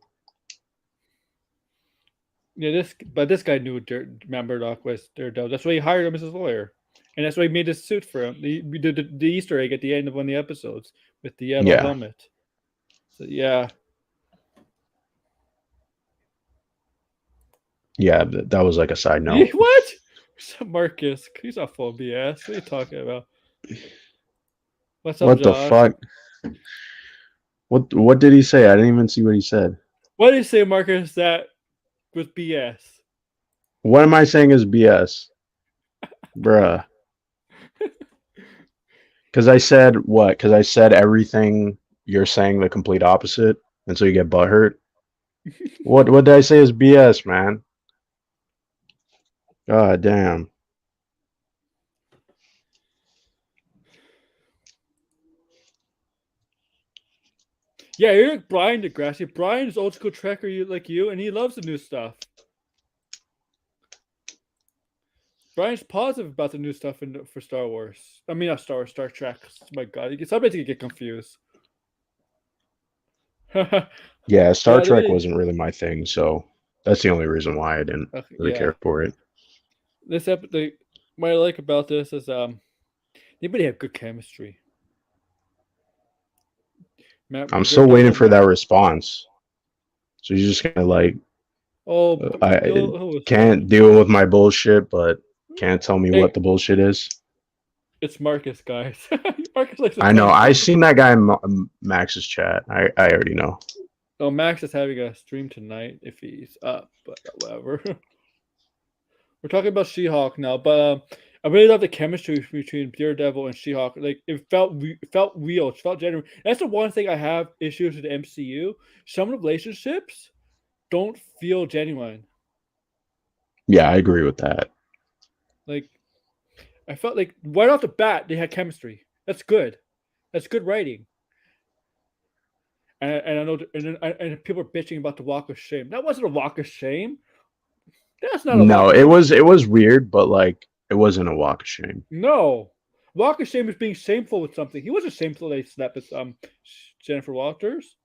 this guy knew Matt Murdock was Daredevil. That's why he hired him as his lawyer, and that's why he made his suit for him. We did the Easter egg at the end of one of the episodes with the yellow Yeah, helmet. So yeah, yeah. That was like a side note. what? Marcus, he's not full of BS. What are you talking about? What's up, What the Josh? fuck? What did he say? I didn't even see what he said. What did you say, Marcus? That was BS. What am I saying is BS? bruh. Because I said what? Because I said everything you're saying the complete opposite, and so you get butthurt. What did I say is BS, man? God damn. Yeah, you're like Brian DeGrassi. Brian's old school Trekker like you, and he loves the new stuff. Brian's positive about the new stuff for Star Wars. I mean, not Star Wars, Star Trek. My God, somebody's gonna get confused. Yeah, Star Yeah, Trek wasn't really my thing, so that's the only reason why I didn't really yeah. care for it. This episode, what I like about this is they really have good chemistry. I'm still waiting Daredevil, for that response. So you're just gonna like, oh, I can't deal with my bullshit, but can't tell me what Hey, the bullshit is. it's Marcus, guys. Marcus likes to I know. play I games. seen that guy in Max's chat. I already know. Oh, Max is having a stream tonight if he's up, but whatever. We're talking about She-Hulk now, but I really love the chemistry between Daredevil and She-Hulk. Like it felt real, it felt genuine. That's the one thing I have issues with the MCU. Some relationships don't feel genuine. Yeah, I agree with that. Like I felt like right off the bat they had chemistry. That's good. That's good writing. And I know, and people are bitching about the walk of shame. That wasn't a walk of shame. That's not a No, walk of it shame. was weird, but like it wasn't a walk of shame. No, walk of shame is being shameful with something. He wasn't shameful that he slept with Jennifer Walters.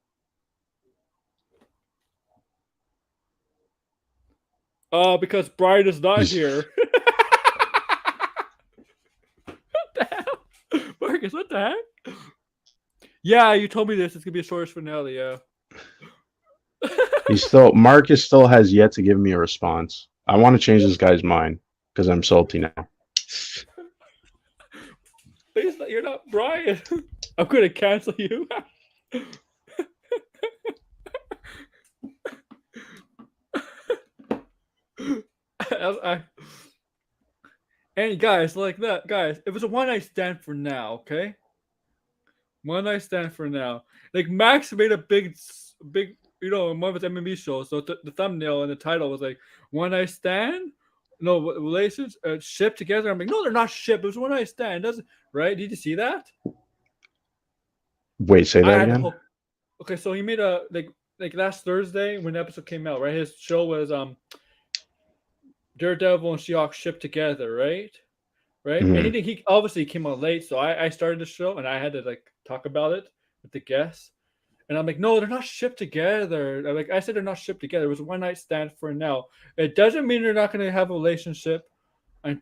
Because Brian is not He's here. What the hell, Marcus? What the heck? Yeah, you told me this. It's gonna be a shortest finale. Yeah. he's still Marcus still has yet to give me a response. I want to change this guy's mind because I'm salty now. Please, you're not Brian. I'm gonna cancel you. And guys, like that, guys, it was a one night stand for now, okay? One night stand for now. Like Max made a big, one of his MME shows. So the thumbnail and the title was like "One Night Stand." No relations, ship together. I'm like, no, they're not ship. It was one night stand. Doesn't right? Did you see that? Wait, say I that had the again? whole. Okay, so he made a like last Thursday when the episode came out. Right, his show was Daredevil and She-Hulk shipped together. Right, and Hmm. he obviously came out late, so I started the show and I had to like talk about it with the guests. And I'm like, no, they're not shipped together. Like I said, they're not shipped together. It was a one night stand for now. It doesn't mean they're not going to have a relationship in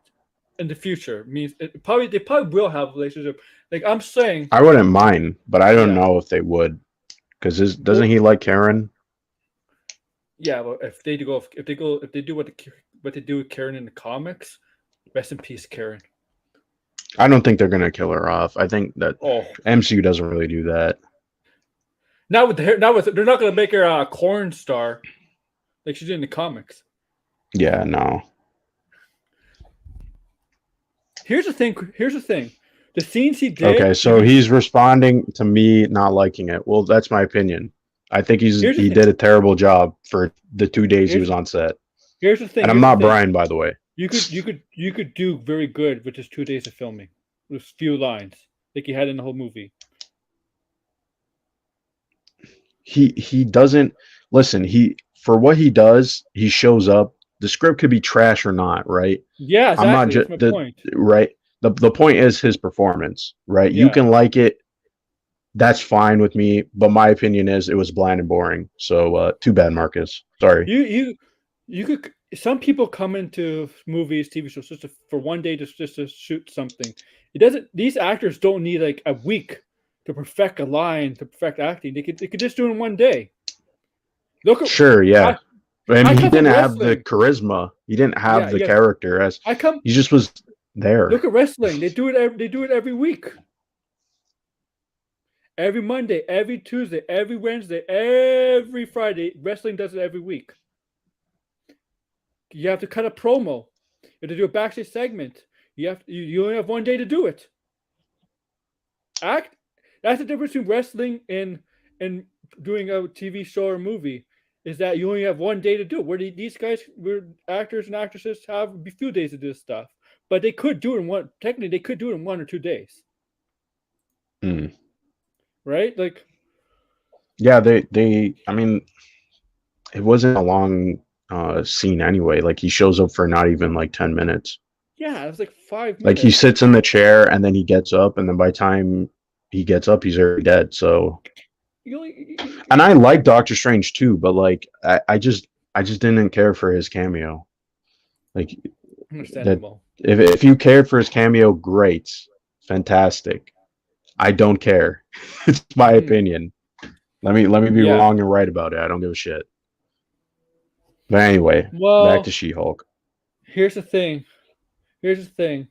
the future. It means they probably will have a relationship. Like I'm saying, I wouldn't mind, but I don't yeah. know if they would because doesn't Well, he like Karen? yeah. Well, if they do what they do with Karen in the comics, rest in peace, Karen. I don't think they're gonna kill her off. I think that Oh, MCU doesn't really do that. now with they're not going to make her a corn star like she did in the comics. Yeah, no. Here's the thing. The scenes he Okay, did. so he's responding to me not liking it. Well, that's my opinion. I think Here's the he thing. did a terrible job for the 2 days he Here's was on set. here's the thing. And I'm not Brian, by the way. You could do very good with just 2 days of filming, with few lines like you had in the whole movie. He doesn't listen. He for what he does, he shows up. The script could be trash or not, right? Yeah, I'm not exactly. That's just my the point. right. The point is his performance, right? You Yeah, can like it. That's fine with me, but my opinion is it was bland and boring. So too bad, Marcus. Sorry. you could. Some people come into movies, TV shows just for one day just to shoot something. It doesn't. These actors don't need like a week to perfect a line, to perfect acting. They could just do it in one day. Look at Sure, yeah. I And I he come from didn't have the wrestling. charisma. He didn't have Yeah, the yes. character as I come he just was Look there. at wrestling. They do it every week. Every Monday, every Tuesday, every Wednesday, every Friday. Wrestling does it every week. You have to cut a promo. You have to do a backstage segment. You only have 1 day to do it. Act. That's the difference between wrestling and doing a TV show or movie. Is that you only have 1 day to do it. Where these guys, where actors and actresses have a few days to do this stuff, but they could do it in one. Technically, they could do it in 1 or 2 days, Mm. right? Like, Yeah, they. I mean, it wasn't a long scene anyway. Like he shows up for not even like 10 minutes. yeah, it was like five Like he minutes. sits in the chair and then he gets up, and then by the time he gets up, he's already dead. So, You only, and I like Doctor Strange too, but like I just didn't care for his cameo. Like that, understandable. if you cared for his cameo, great, fantastic. I don't care. It's my Hmm. opinion. Let me be Yeah. wrong and right about it. I don't give a shit. But anyway, back to Well, She-Hulk. here's the thing. Here's the thing.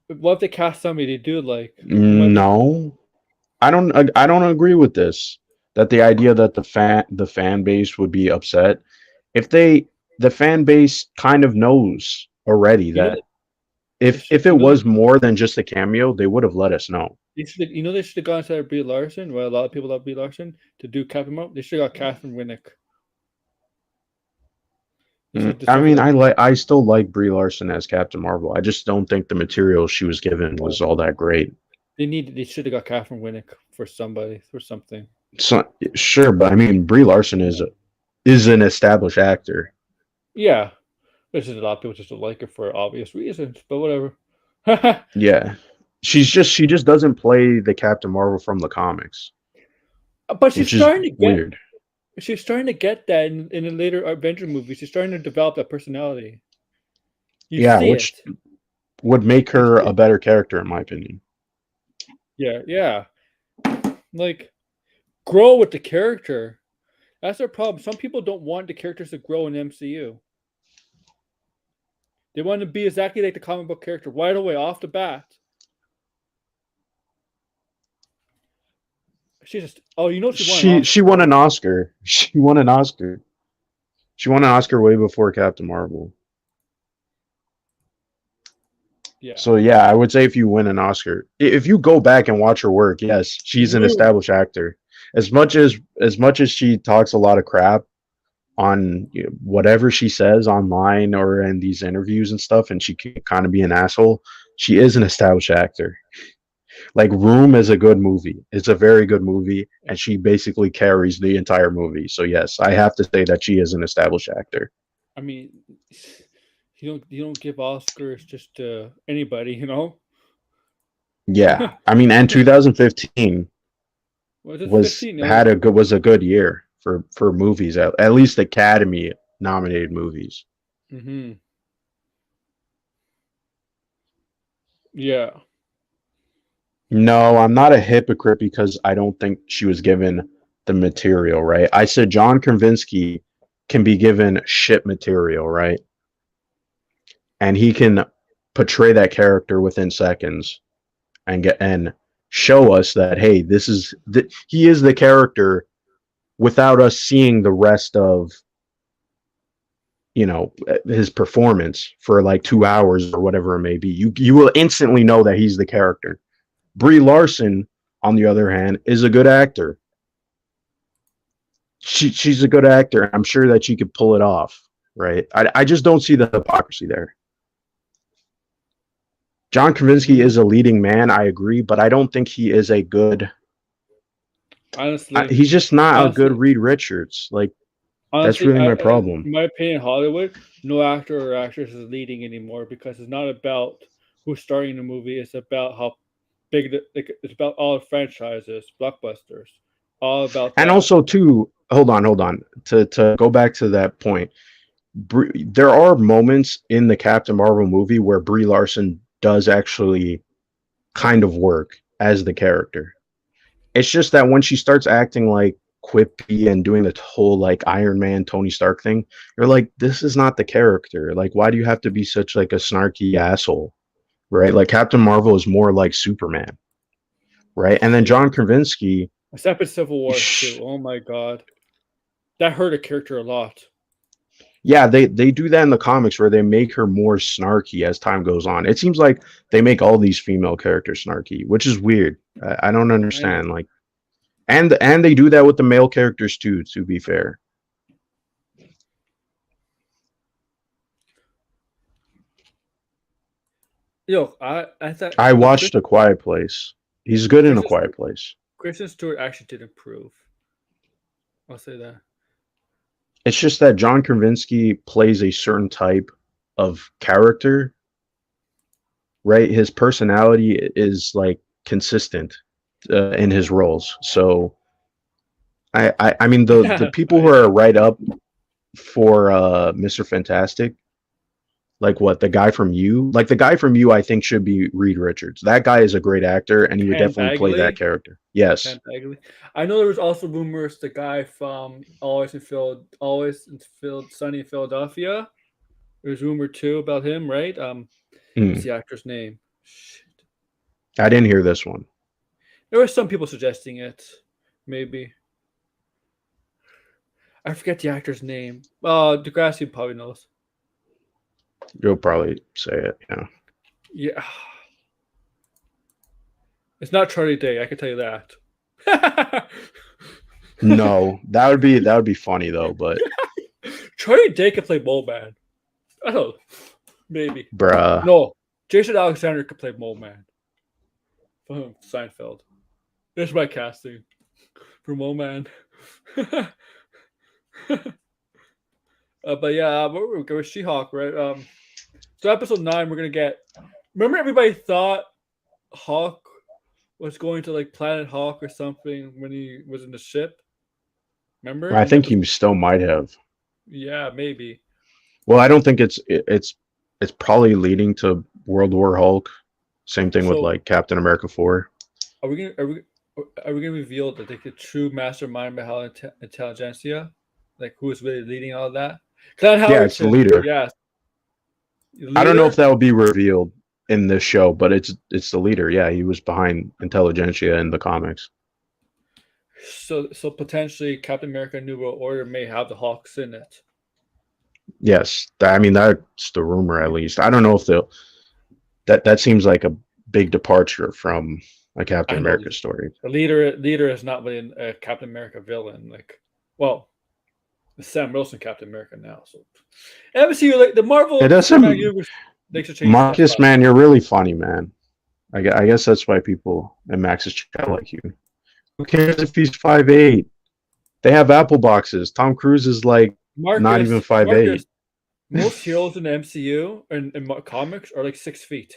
What if they cast somebody they do like? You might be. No, I don't agree with this. That the idea that the fan base would be upset if the fan base kind of knows already You know that that they if should. it was more than just a cameo, they would have let us know. They should have gone instead of Brie Larson. Well, a lot of people love Brie Larson to do Captain Marvel. They should have got Catherine Winnick. They should just I stuck with mean, her. I still like Brie Larson as Captain Marvel. I just don't think the material she was given was all that great. They should have got Catherine Winnick for somebody for something. So sure, but I mean, Brie Larson is an established actor. Yeah, there's just a lot of people just don't like her for obvious reasons, but whatever. Yeah, she just doesn't play the Captain Marvel from the comics, But which is weird. she's starting to get that in the later Avenger movies. She's starting to develop that personality. You Yeah, see which it. would make You her see a it. better character in my opinion. Yeah, yeah. Like grow with the character. That's their problem. Some people don't want the characters to grow in the MCU. They want to be exactly like the comic book character right away off the bat. She just she won an She Oscar won for an it. Oscar. She won an Oscar. She won an Oscar way before Captain Marvel. Yeah. So yeah, I would say if you win an Oscar, if you go back and watch her work, yes, she's an True. established actor. As much as she talks a lot of crap on whatever she says online or in these interviews and stuff, and she can kind of be an asshole, she is an established actor. Like Room is a good movie. It's a very good movie, and she basically carries the entire movie. So yes, I have to say that she is an established actor. I mean, you don't give Oscars just to anybody. Yeah, I mean, and 2015 Well, this is was 15. had a good was a good year for movies, at least Academy nominated movies. Mm-hmm. Yeah. No, I'm not a hypocrite because I don't think she was given the material, right? I said John Krasinski can be given shit material, right? And he can portray that character within seconds and show us that hey, he is the character without us seeing the rest of his performance for like 2 hours or whatever it may be. You will instantly know that he's the character. Brie Larson, on the other hand, is a good actor. She's a good actor. I'm sure that she could pull it off, right? I just don't see the hypocrisy there. John Krasinski Mm-hmm. is a leading man, I agree, but I don't think he is a good. Honestly, He's just not a good honestly, Reed Richards. Like that's honestly, really my problem. in my opinion, Hollywood, no actor or actress is leading anymore because it's not about who's starring the movie. It's about how big it's about all the franchises, blockbusters, all about And that. also, too, hold on. To go back to that point, there are moments in the Captain Marvel movie where Brie Larson does actually kind of work as the character. It's just that when she starts acting like quippy and doing the whole like Iron Man Tony Stark thing, you're like, this is not the character. Like, why do you have to be such like a snarky asshole? Right? Like Captain Marvel is more like Superman, right? And then Yeah, John Krasinski, except in Civil War too. Oh my god, that hurt a character a lot. Yeah, they do that in the comics where they make her more snarky as time goes on. It seems like they make all these female characters snarky, which is weird. I don't Kind of. understand. Like, and they do that with the male characters too. To be fair, Yo, I thought I no watched A Quiet Place. He's good in A Kristen Quiet Place. Kristen Stewart actually did improve. I'll say that. It's just that John Krasinski plays a certain type of character, right? His personality is like consistent in his roles. So I mean the Yeah, people I who are know. right up for Mr. Fantastic, like what the guy from You, I think should be Reed Richards. That guy is a great actor, and he would Penn definitely play that Bagley. character. Yes. Penn Bagley. I know there was also rumors the guy from Sunny in Philadelphia. There's rumor too about him, right? What's Hmm. the actor's name? Shit. I didn't hear this one. There were some people suggesting it. Maybe. I forget the actor's name. Degrassi probably knows. You'll probably say it. Yeah. Yeah. It's not Charlie Day, I can tell you that. No, that would be funny though. But Charlie Day could play Mole Man. I don't know. Maybe. bruh, No. Jason Alexander could play Mole Man. From Seinfeld. There's my casting for Mole Man. But yeah, we're going with She-Hulk, right? So episode 9, we're gonna get. Remember, everybody thought Hawk was going to like Planet Hawk or something when he was in the ship. Remember I in think episode? he still might have. Yeah, maybe. Well, I don't think it's probably leading to World War Hulk. Same thing with So like Captain America 4. are we gonna are we gonna reveal that like the true mastermind behind intelligentsia, like who is really leading all of that? Clan Yeah, it's the Howerton, leader. yes, I don't know if leader. that will be revealed in this show, but it's the leader. Yeah, he was behind Intelligentsia in the comics. So potentially Captain America New World Order may have the Hawks in it. Yes, I mean that's the rumor at least. I don't know if they'll that seems like a big departure from a Captain I know America story. the leader is not really a Captain America villain. Like, well, it's Sam Wilson Captain America now. So MCU, like the It Marvel Cinematic doesn't. Universe, they should change stuff Marcus, up. man, you're really funny, man. I guess that's why people in Max's chat like you. Who cares if he's 5'8"? They have Apple boxes. Tom Cruise is like not even 5'8". Marcus, most heroes in the MCU and comics are like 6 feet.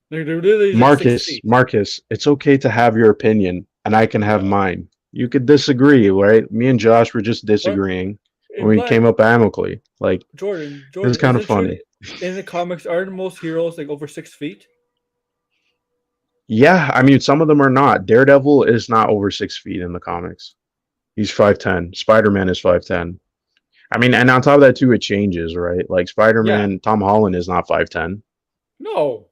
They're literally like six Marcus, feet. Marcus, it's okay to have your opinion, and I can have No, mine. You could disagree, right? Me and Josh were just but disagreeing, and we but came up amicably. Like it's Jordan, kind is of it true funny. in the comics are most heroes like over 6 feet? Yeah, I mean, some of them are not. Daredevil is not over 6 feet in the comics. He's 5'10". Spider-Man is 5'10". I mean, and on top of that too, it changes, right? Like Yeah, Spider-Man, Tom Holland is not 5'10". no,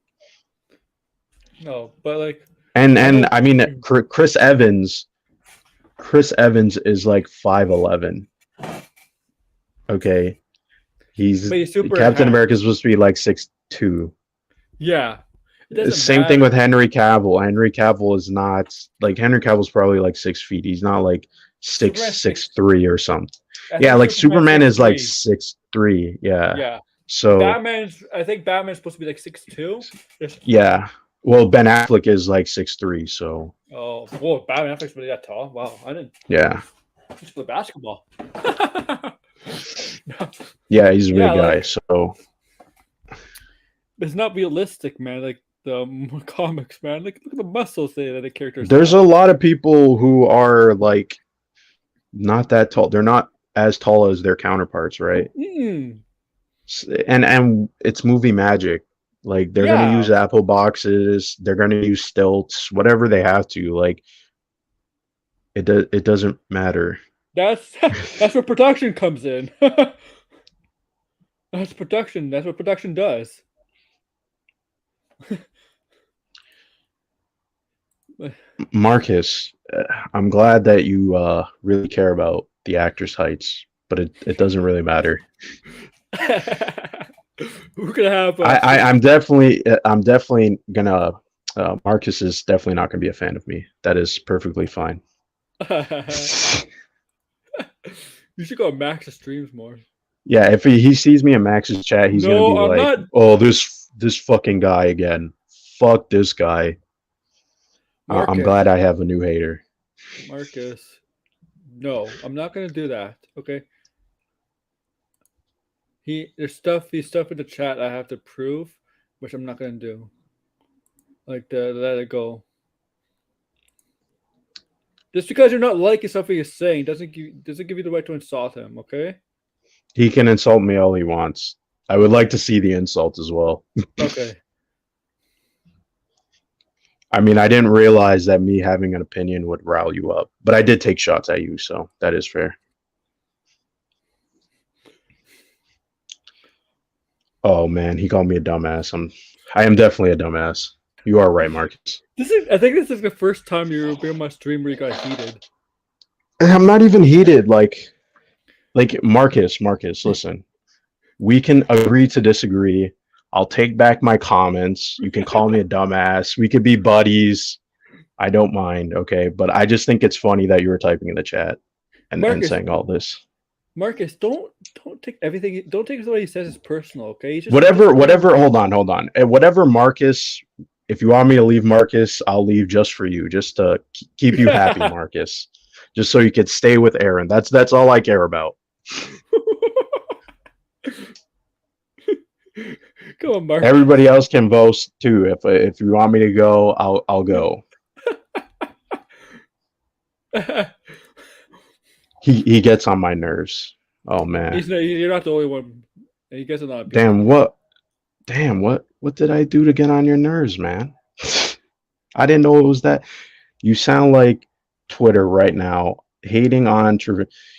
no, but like I And know, I mean, Chris Evans is like 5'11". Okay, he's but he's super Captain enhanced. America is supposed to be like 6'2". Yeah, it doesn't Same thing with matter. Henry Cavill. Henry Cavill is not like Henry Cavill's probably like 6 feet. He's not like Superman six six. three or something. I Yeah, think like Superman Superman six is like three. 6'3". Yeah. Yeah, So I think Batman's supposed to be like 6'2". yeah. Well, Ben Affleck is like 6'3". So Oh, whoa, Batman Affleck's really that tall. Wow, I didn't. yeah, Just play basketball. yeah, he's a Yeah, big guy. like So it's not realistic, man. Like the comics, man. Like look at the muscles that the characters there's have. a lot of people who are like not that tall. They're not as tall as their counterparts, right? Mm, And it's movie magic. Like they're gonna yeah, use Apple boxes, they're gonna use stilts, whatever they have to. Like it doesn't matter. that's that's where production comes in. That's production. That's what production does. Marcus, I'm glad that you really care about the actor's heights, but it doesn't really matter. We're gonna have I'm definitely gonna. Marcus is definitely not gonna be a fan of me. That is perfectly fine. You should go on Max's streams more. Yeah, if he sees me in Max's chat, he's gonna No, be I'm like, not. "Oh, this fucking guy again. Fuck this guy." I'm Marcus. glad I have a new hater. Marcus. No, I'm not gonna do that. Okay. There's stuff in the chat I have to prove, which I'm not gonna do. Like let it go. Just because you're not liking something he's saying doesn't give you the right to insult him, okay? He can insult me all he wants. I would like to see the insult as well. Okay. I mean, I didn't realize that me having an opinion would rile you up, but I did take shots at you, so that is fair. Oh man, he called me a dumbass. I am definitely a dumbass. You are right, Marcus. I think this is the first time you're being on my stream where you got heated. I'm not even heated. Like Marcus, listen. We can agree to disagree. I'll take back my comments. You can call me a dumbass. We could be buddies. I don't mind, okay? But I just think it's funny that you were typing in the chat and saying all this. Marcus, don't take everything. Don't take what he says as personal, okay? Whatever. Hold on. Whatever, Marcus. If you want me to leave, Marcus, I'll leave just for you, just to keep you happy, Marcus. Just so you could stay with Aaron. That's all I care about. Come on, Marcus. Everybody else can vote too. If you want me to go, I'll go. He gets on my nerves. Oh man. You're not the only one. He gets on. Damn, what did I do to get on your nerves, man? I didn't know it was that. You sound like Twitter right now, hating on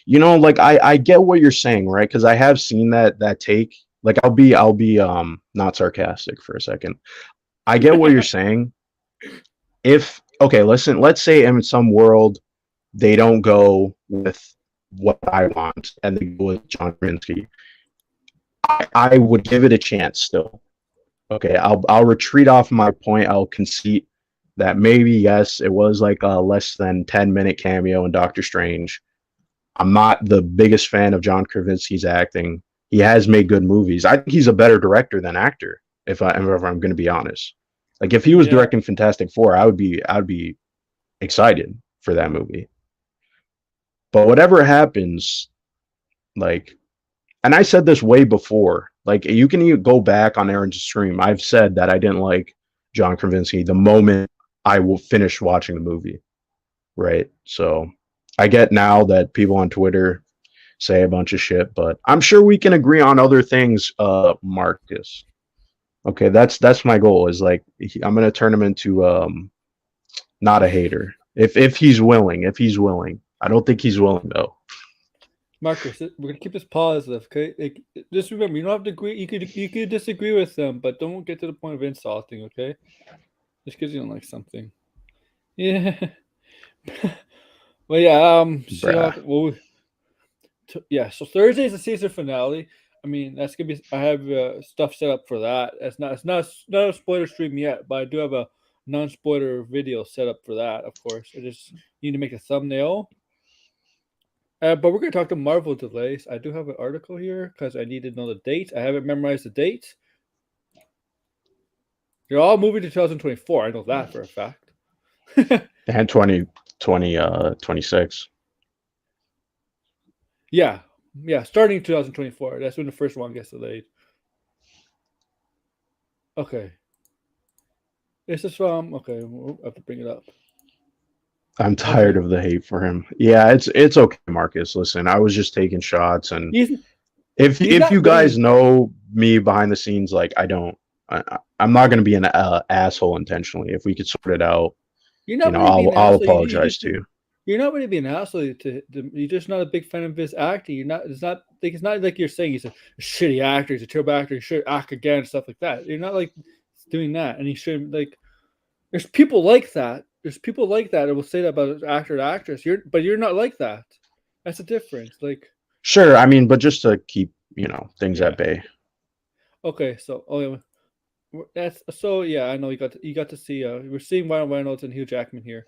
you know, like I get what you're saying, right? Because I have seen that take. Like I'll be not sarcastic for a second. I get what you're saying. Listen, let's say in some world they don't go with what I want and they go with John Krasinski. I would give it a chance still. Okay, I'll retreat off my point. I'll concede that maybe yes, it was like a less than 10-minute cameo in Doctor Strange. I'm not the biggest fan of John Krasinski's acting. He has made good movies. I think he's a better director than actor. If I'm going to be honest, like if he was directing Fantastic Four, I would be excited for that movie. But whatever happens, like, and I said this way before. Like you can even go back on Aaron's stream. I've said that I didn't like John Krasinski the moment I will finish watching the movie. Right. So I get now that people on Twitter say a bunch of shit, but I'm sure we can agree on other things, Marcus. Okay, that's my goal, is like I'm gonna turn him into not a hater. If he's willing. I don't think he's willing though. Marcus, we're gonna keep this positive, okay? Just remember, you don't have to agree. You could disagree with them, but don't get to the point of insulting, okay? Just because you don't like something. Yeah. Well, yeah. Yeah. So Thursday is the season finale. I mean, that's gonna be. I have stuff set up for that. It's not a spoiler stream yet, but I do have a non-spoiler video set up for that. Of course, I just need to make a thumbnail. But we're going to talk to Marvel delays. I do have an article here because I need to know the date. I haven't memorized the date. They're all moving to 2024. I know that for a fact. And 26. Yeah, starting 2024. That's when the first one gets delayed. Okay. This is from... Okay, we'll have to bring it up. I'm tired of the hate for him. Yeah, it's okay, Marcus. Listen, I was just taking shots, and if you guys know me behind the scenes, like I'm not going to be an asshole intentionally. If we could sort it out, I'll apologize to you. You're not really being an asshole. You're just not a big fan of his acting. You're not. It's not like you're saying he's a shitty actor, he's a terrible actor, he should act again, stuff like that. You're not like doing that, and he should like. There's people like that. There's people like that that will say that about actor and actress. But you're not like that. That's the difference. Like, Sure, I mean, but just to keep things yeah. at bay. Okay, so yeah, that's so yeah. I know you got to see. We're seeing Ryan Reynolds and Hugh Jackman here.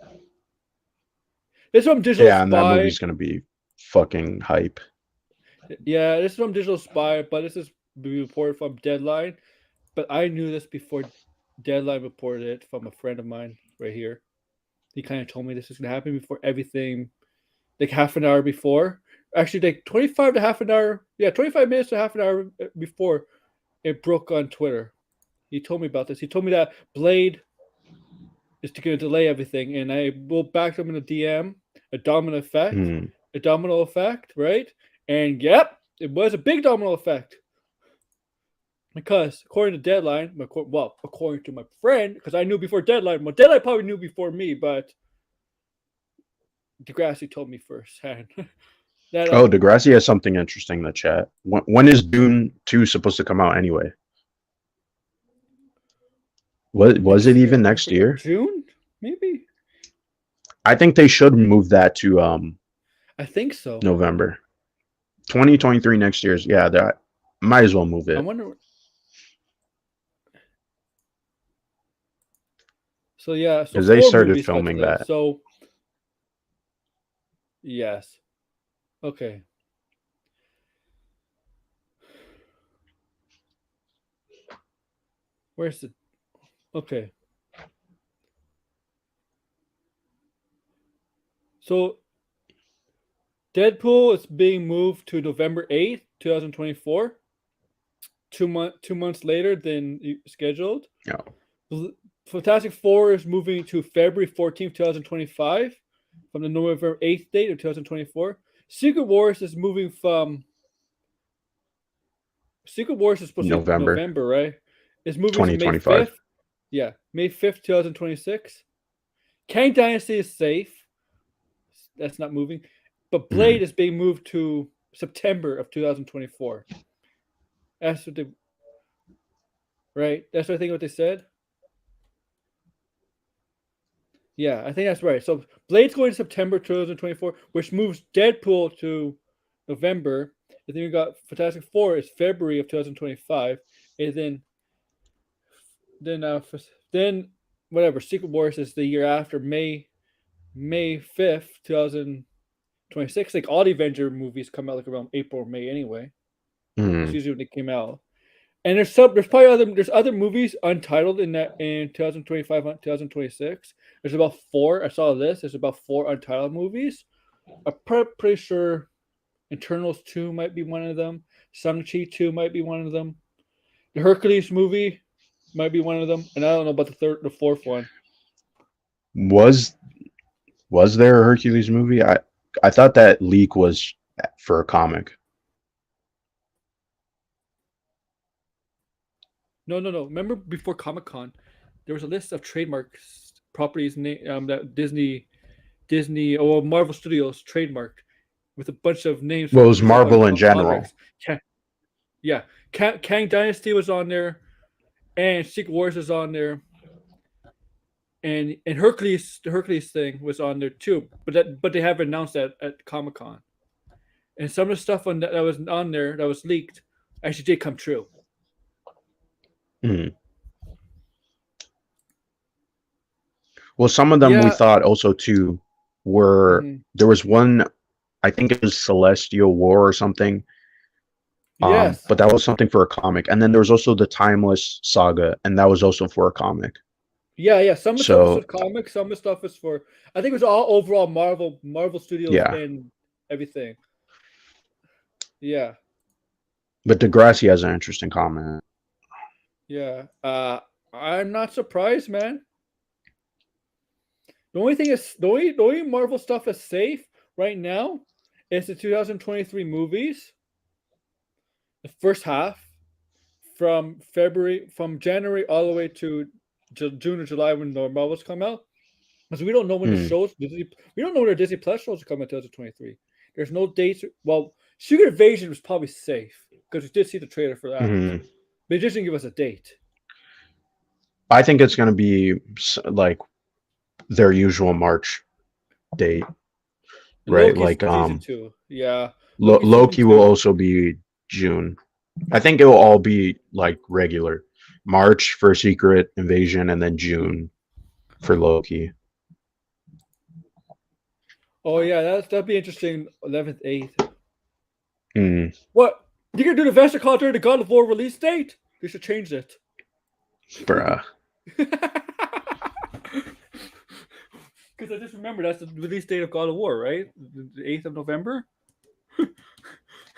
This is from Digital Yeah, and that Spy. movie's gonna be fucking hype. Yeah, this is from Digital Spy, but this is reported from Deadline. But I knew this before Deadline reported it from a friend of mine right here. He kind of told me this was gonna happen before everything, like half an hour before. Actually, like 25 to half an hour. Yeah, 25 minutes to half an hour before it broke on Twitter. He told me about this. He told me that Blade is going to delay everything, and I will back them in a DM, a Hmm. domino effect, right? And yep, it was a big domino effect because according to Deadline, well, according to my friend, because I knew before Deadline. Well, Deadline probably knew before me, but Degrassi told me firsthand that Oh, Degrassi has something interesting in the chat. When is Dune 2 supposed to come out anyway? Was next it year. even I next forget, year? June maybe. I think they should move that to I think so. November. 2023 next year's. Yeah, that might as well move I it. wonder. So yeah, so Because they four started movies got filming delayed. that. So yes, okay. Where's the okay? So Deadpool is being moved to November 8th, 2024. 2 months later than scheduled. Yeah. Fantastic Four is moving to February 14th, 2025 from the November 8th date of 2024. Secret Wars is supposed to be November November, right? It's moving to May 2025. 5th. Yeah, May 5th, 2026. Kang Dynasty is safe. That's not moving. But Blade Hmm. is being moved to September of 2024. That's what they right. That's what I think what they said. Yeah, I think that's right. So Blade's going to September 2024, which moves Deadpool to November. And then we got Fantastic Four is February of 2025, and then then whatever Secret Wars is the year after May 5th, 2026. Like all the Avenger movies come out like around April or May anyway. That's Hmm. usually when they came out. And there's probably other movies untitled in 2025 2026. There's about four. I saw a list. There's about four untitled movies. I'm pretty sure Eternals 2 might be one of them. Shang-Chi 2 might be one of them. The Hercules movie might be one of them. And I don't know about the fourth one. Was was there a Hercules movie? I thought that leak was for a comic. No. Remember before Comic Con, there was a list of trademarks properties that Disney or Marvel Studios trademarked with a bunch of names Well, from it was people Marvel in on general. comics. Yeah, Kang Dynasty was on there, and Secret Wars is on there, and Hercules, the Hercules thing was on there too. But they haven't announced that at Comic Con. And some of the stuff that was on there that was leaked actually did come true. Hmm. Well, some of them we Yeah. thought also too were Mm-hmm. there was one, I think it was Celestial War or something. Yes. But that was something for a comic, and then there was also the Timeless Saga, and that was also for a comic. Yeah. Some of the stuff is for So comics. Some of the stuff is for. I think it was all overall Marvel Studios yeah, and everything. Yeah. but Degrassi has an interesting comment. Yeah. I'm not surprised, man. The only Marvel stuff is safe right now is the 2023 movies. The first half from January all the way to June or July when the Marvels come out. Because we don't know when the Hmm. shows we don't know when the Disney Plus shows are coming in 2023. There's no dates. Well, Secret Invasion was probably safe because we did see the trailer for that. Hmm. But it just didn't give us a date. I think it's going to be like their usual March date. And right? Loki's Like season 2. Yeah, Loki season Loki will 2. also be June. I think it'll all be like regular. March for Secret Invasion, and then June for Loki. Oh yeah, that'd be interesting. 11th, 8th. Hmm. What? You gonna do the Vesta during the God of War release date? They should change it. Bruh. Because I just remember that's the release date of God of War, right? The 8th of November.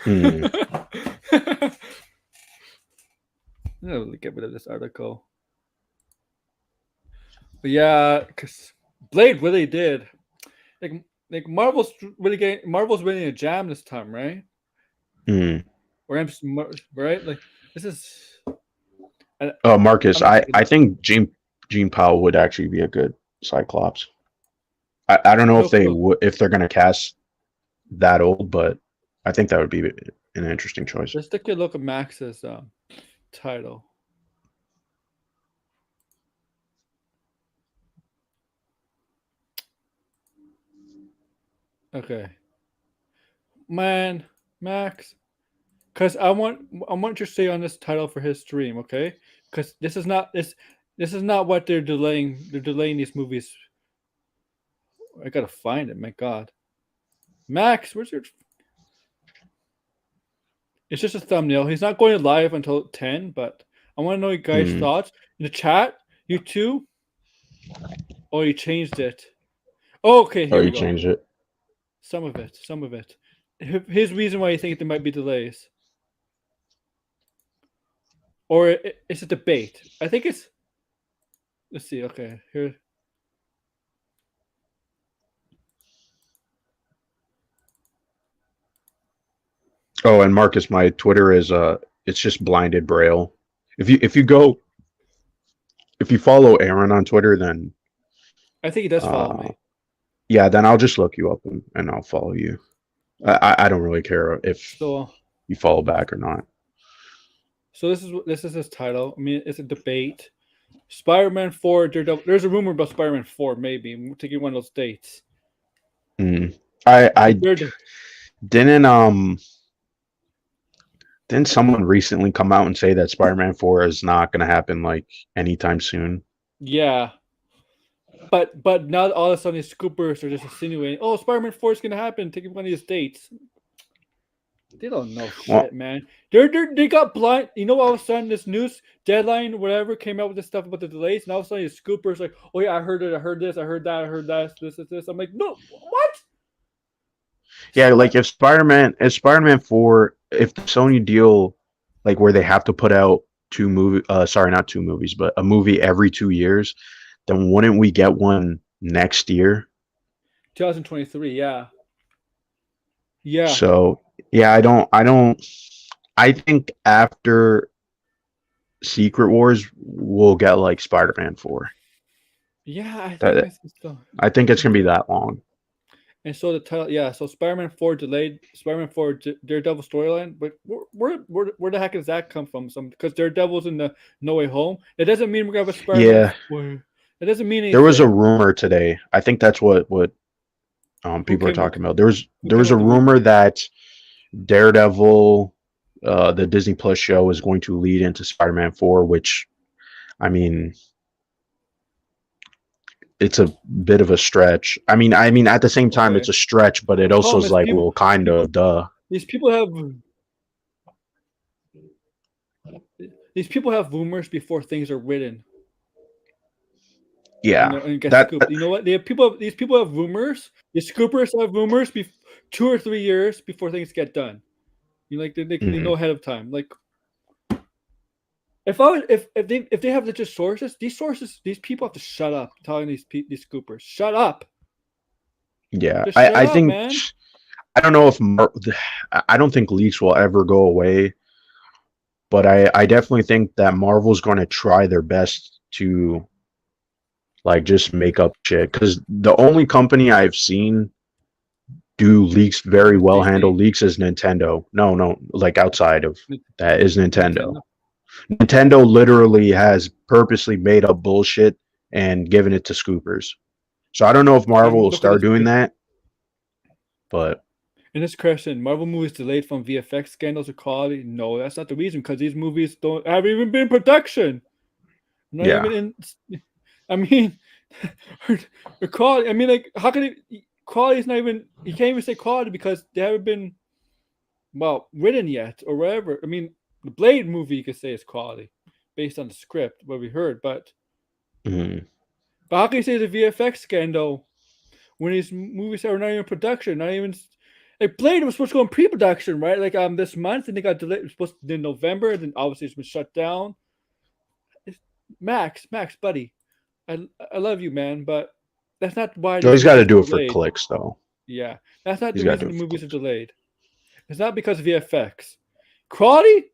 Hmm. I'm gonna get rid of this article. But yeah, because Blade really did. Like Marvel's winning a jam this time, right? Hmm. Or right? Like this is. Marcus, I'm I think Gene Powell would actually be a good Cyclops. I don't know if they cool. would if they're gonna cast that old, but I think that would be an interesting choice. Let's take a look at Max's title. Okay, man, Max, because I want you to stay on this title for his stream, okay? Because this is not what they're delaying. They're delaying these movies. I gotta find it. My God, Max, where's your? It's just a thumbnail. He's not going live until 10, but I want to know you guys' Hmm. thoughts in the chat. You too? Oh, you changed it. Oh, okay, here Oh, we you go. changed it. Some of it. His reason why you think there might be delays, or it's a debate. I think it's. Let's see. Okay, here. Oh, and Marcus, my Twitter is it's just blinded braille. If you follow Aaron on Twitter, then I think he does follow uh me. yeah, then I'll just look you up and I'll follow you. I don't really care if So you follow back or not. this is his title. I mean, it's a debate. Spider-Man 4, Daredevil. There's a rumor about Spider-Man 4, maybe. I'm taking one of those dates. I didn't didn't someone recently come out and say that Spider-Man 4 is not going to happen like anytime soon? Yeah. But now all of a sudden these scoopers are just insinuating, oh, Spider-Man 4 is gonna happen, taking one of these dates. They don't know shit, Well, man. They got blind. You know, all of a sudden this news deadline, whatever, came out with this stuff about the delays, and all of a sudden the scoopers like, oh yeah, I heard it, I heard this, I heard that, I heard that, this. I'm like, no, what? yeah, like if Spider-Man 4, if the Sony deal like where they have to put out sorry, not two movies, but a movie every 2 years, then wouldn't we get one next year? 2023, yeah. Yeah. So, yeah, I think after Secret Wars we'll get like Spider-Man 4. Yeah, That so. I think it's going to be that long. And so the title, yeah. So Spider-Man 4 delayed. Spider-Man 4 Daredevil storyline, but where the heck does that come from? Because Daredevil's in the No Way Home. It doesn't mean we're gonna have a Spider-Man. Yeah, 4. It doesn't mean anything. there was a rumor today. I think that's what people are talking about. There was a rumor that Daredevil, the Disney Plus show, is going to lead into Spider-Man 4, which, I mean, it's a bit of a stretch. I mean, at the same time, it's a stretch, but it also is like, well, kind of, duh. These people have rumors before things are written. Yeah, and get scooped. You know what? These people have rumors. The scoopers have rumors 2 or 3 years before things get done. You know, like they know ahead of time. Like if they have legit sources, these people have to shut up telling these scoopers. Shut up. Yeah, I think man. I don't know if I don't think leaks will ever go away, but I definitely think that Marvel's going to try their best to like just make up shit, because the only company I've seen do leaks very well, handle leaks is Nintendo. No, like outside of that is Nintendo. Nintendo literally has purposely made up bullshit and given it to scoopers. So I don't know if Marvel will start doing that. But In this question, Marvel movies delayed from VFX scandals or quality? No, that's not the reason because these movies don't have even been in production. Not yeah. even in. I mean, the quality. I mean, like, how can it? Quality is not even. You can't even say quality because they haven't been, well, written yet or whatever. I mean, the Blade movie you could say is quality based on the script, what we heard, Mhm. but how can you say the VFX scandal when these movies are not even in production? Not even like Blade was supposed to go in pre-production, right? Like this month, and they got delayed. It was supposed to be in November, then obviously it's been shut down. Max, buddy, I love you, man, but that's not why Oh, these he's got to movies do are it for delayed. clicks, though. Yeah, that's not He's the got to reason do the it for movies are clicks. delayed. It's not because of VFX. Quality,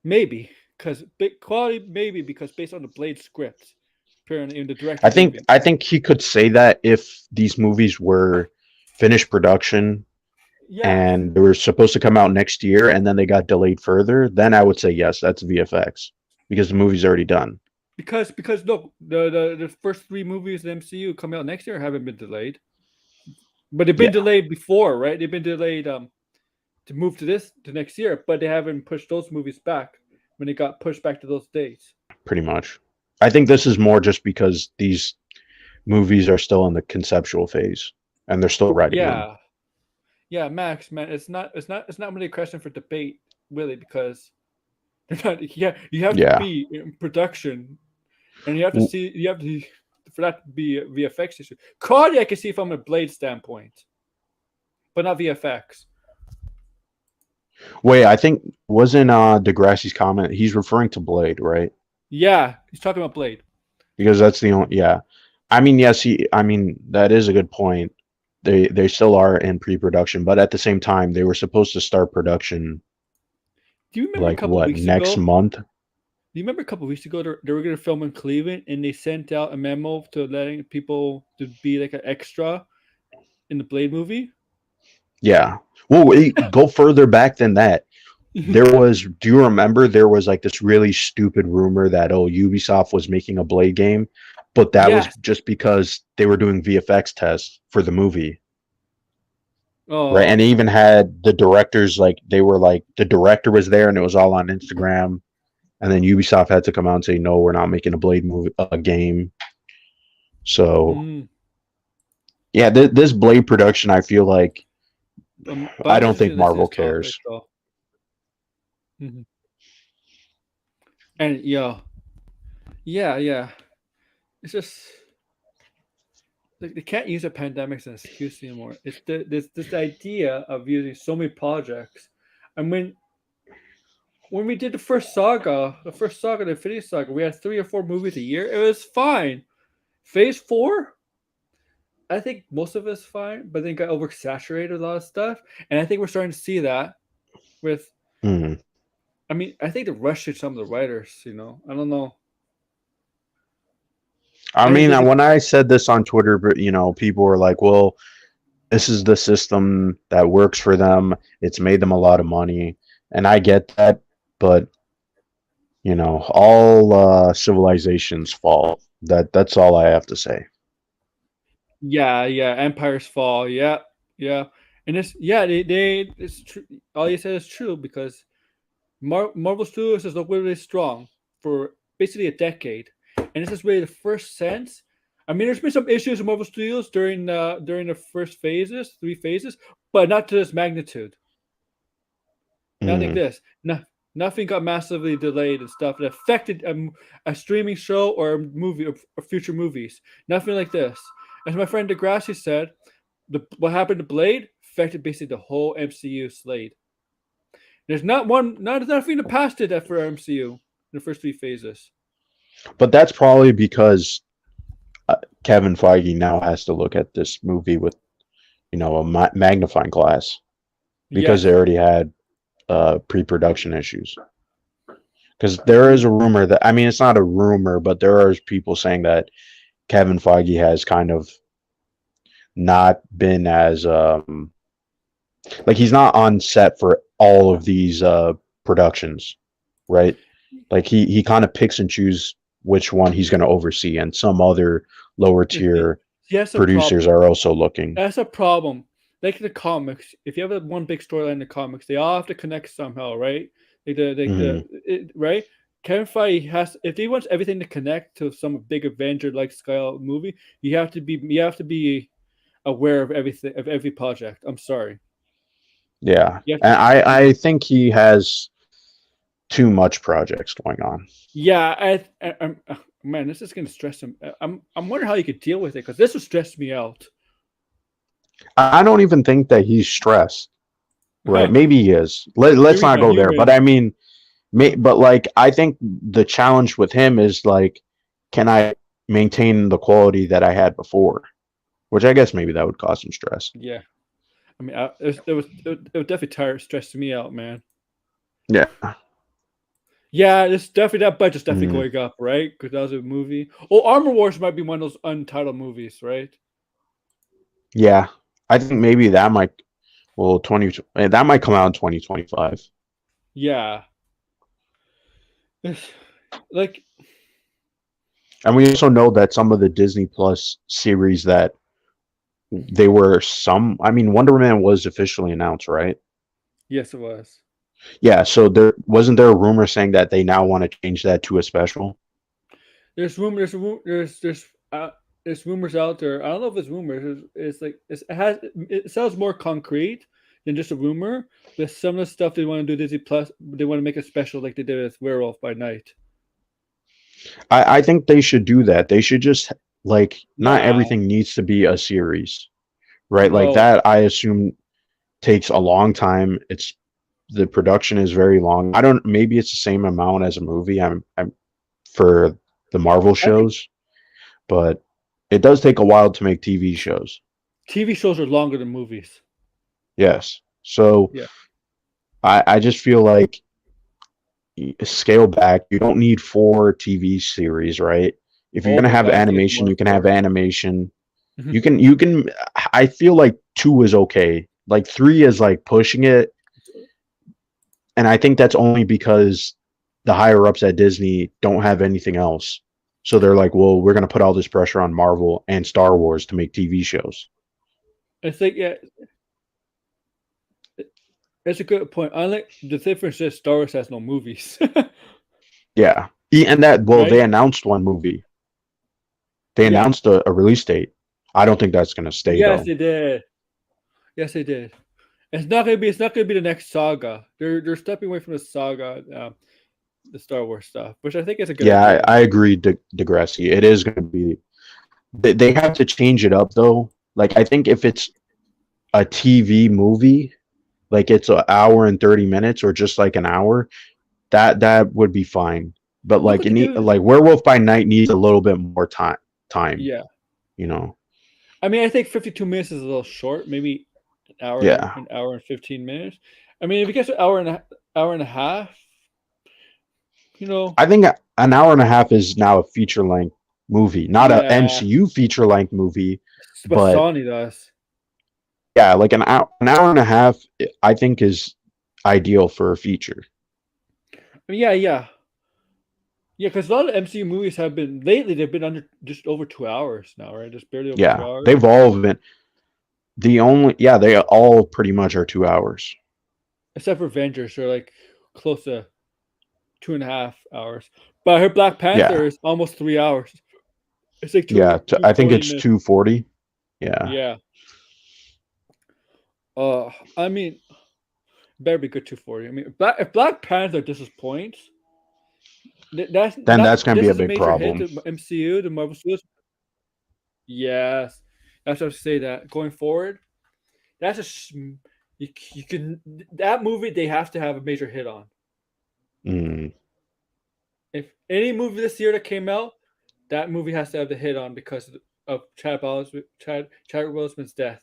maybe, because quality, maybe because based on the Blade script, apparently in the I director's think movie. I think he could say that if these movies were finished production Yeah, and they were supposed to come out next year and then they got delayed further, then I would say yes, that's VFX because the movie's already done. because look, the first three movies in the MCU coming out next year haven't been delayed, but they've been Yeah, delayed before, right? They've been delayed to move to next year, but they haven't pushed those movies back when they got pushed back to those dates. pretty much. I think this is more just because these movies are still in the conceptual phase and they're still writing them. Yeah, yeah, Max, man, it's not really a question for debate, really, because they're not. Yeah, you have to Yeah. be in production, and you have to W- see. You have to for that to be a VFX issue. Cardi, I can see from a Blade standpoint, but not VFX. Wait, I think wasn't Degrassi's comment, he's referring to Blade, right? Yeah, he's talking about Blade. Because that's the only yeah. I mean, yes, I mean that is a good point. They still are in pre-production, but at the same time they were supposed to start production Do you remember a like couple what, weeks next ago? month? Do you remember a couple weeks ago they were going to film in Cleveland, and they sent out a memo to letting people to be like an extra in the Blade movie? Yeah. Well, go further back than that. There was, do you remember there was like this really stupid rumor that Ubisoft was making a Blade game, but that was Yes. just because they were doing VFX tests for the movie. Right. And Oh. they even had the directors like they were like the director was there and it was all on Instagram. And then Ubisoft had to come out and say, no, we're not making a Blade movie a game. So Mm. yeah, this Blade production, I feel like But I I'm don't interested think to listen to Marvel this topic cares. though. Mhm. And yeah. It's just like they can't use a pandemic as an excuse anymore. It's this idea of using so many projects. And when we did the first saga, the Infinity Saga, we had 3 or 4 movies a year. It was fine. Phase 4, I think most of it's fine, but then got oversaturated with a lot of stuff. And I think we're starting to see that with. Hmm. I mean, I think they're rushing some of the writers. I don't know. I I think mean, they when I said this on Twitter, but people were like, "Well, this is the system that works for them. It's made them a lot of money," and I get that, but all civilizations fall. That's all I have to say. yeah, Empire's Fall, yeah, and it's true. All you said is true because Marvel Studios has looked really strong for basically a decade, and this is really the first sense. I mean, there's been some issues with Marvel Studios during the first 3 phases, but not to this magnitude. Not like Mm. this. No, nothing got massively delayed and stuff that affected a streaming show or a movie or future movies. Nothing like this. As my friend Degrassi said, what happened to Blade affected basically the whole MCU slate. There's nothing to pass did that for MCU in the first 3 phases. But that's probably because Kevin Feige now has to look at this movie with a magnifying glass because they Yes. already had pre-production issues. Because there is a rumor that I mean, it's not a rumor, but there are people saying that Kevin Feige has kind of not been as like he's not on set for all of these productions, right? Like he kind of picks and chooses which one he's going to oversee, and some other lower It's, tier. Yes, a producers problem. are also looking. That's a problem. Like in the comics, if you have one big storyline in the comics, they all have to connect somehow, right? Hmm. Right? Kevin Feige has, if he wants everything to connect to some big Avenger like scale movie, you have to be aware of everything, of every project. I'm sorry. Yeah, You have to and be I think he has too much projects going on. Yeah, man, this is gonna stress him. I'm wondering how you could deal with it because this will stress me out. I don't even think that he's stressed. Right? Maybe Maybe he is. Let's he's not not go there. But human. I mean, but like I think the challenge with him is like, can I maintain the quality that I had before? Which I guess maybe that would cause some stress. Yeah, I mean, it was definitely tired, stressing me out, man. Yeah. Yeah, this definitely that budget's definitely Mm, going up, right? Because that was a movie. Oh, Armor Wars might be one of those untitled movies, right? yeah. I think maybe that might well 20 that might come out in 2025. Yeah, It's- like And we also know that some of the Disney Plus series that they were some I mean Wonder Man was officially announced, right? yes, it was. Yeah, so there a rumor saying that they now want to change that to a special? There's rumors. There's rumors out there. I don't know if it's rumors. It sounds more concrete than just a rumor. But some of the stuff they want to do Disney Plus, they want to make it special, like they did with Werewolf by Night. I think they should do that. They should just like not Nah, everything needs to be a series, right? Like no. that I assume takes a long time. It's the production is very long. I don't maybe it's the same amount as a movie. I'm for the Marvel I think shows, but it does take a while to make TV shows. TV shows are longer than movies. Yes. So Yeah. I just feel like scale back. You don't need four TV series, right? If you're Oh gonna my have God, I think it's animation, more you can have four. animation. Mhm. You can I feel like two is okay. Like three is like pushing it. And I think that's only because the higher ups at Disney don't have anything else. So they're like, well, we're gonna put all this pressure on Marvel and Star Wars to make TV shows. It's like yeah, it's a good point. I like the difference is Star Wars has no movies, Yeah. And that well, they right? announced one movie. They Yeah. announced a release date. I don't think that's gonna stay Yes, though. they did. Yes, they did. It's not gonna be the next saga. They're stepping away from the saga, the Star Wars stuff, which I think is a good Yeah, idea. I agree, Degrassi. It is gonna be they have to change it up though. Like I think if it's a TV movie, like it's an hour and 30 minutes or just like an hour, that would be fine. But Look like what they do. like Werewolf by Night needs a little bit more time, Yeah, you know. I mean, I think 52 minutes is a little short. Maybe Yeah. an hour and 15 minutes. I mean, if it gets an hour and a half, you know, I think an hour and a half is now a feature length movie, not a yeah, MCU feature length movie, it's what but Sony does. yeah, like an hour and a half I think is ideal for a feature. I mean, yeah, because a lot of MCU movies have been lately. They've been under just over 2 hours now, right? Just barely over two Yeah, hours. they've all been they all pretty much are 2 hours. Except for Avengers, they're like close to 2.5 hours. But I heard Black Yeah, Panther is almost 3 hours. It's like yeah. two I think forty it's minutes. 240. Yeah, Yeah. I mean, better be good 240. I mean, if Black Panther disappoints, that's then not that's gonna be this a is a big major hit problem. to MCU, the Marvel Studios. Yes, that's what I say. That going forward, that's you can that movie they have to have a major hit on. Mm, If any movie this year that came out, that movie has to have the hit on because of Chadwick Boseman's death.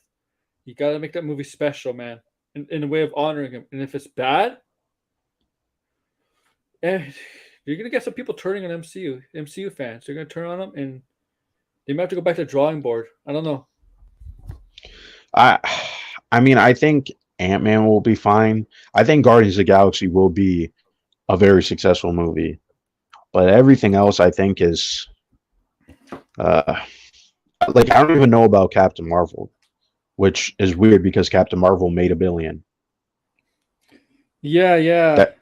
You got to make that movie special, man, in a way of honoring him. And if it's bad, eh, you're gonna get some people turning on MCU fans. They're gonna turn on them, and they might have to go back to the drawing board. I don't know. I I mean I think Ant-Man will be fine. I think Guardians of the Galaxy will be a very successful movie, but everything else I think is uh like I don't even know about Captain Marvel, which is weird because Captain Marvel made $1 billion. Yeah, yeah. That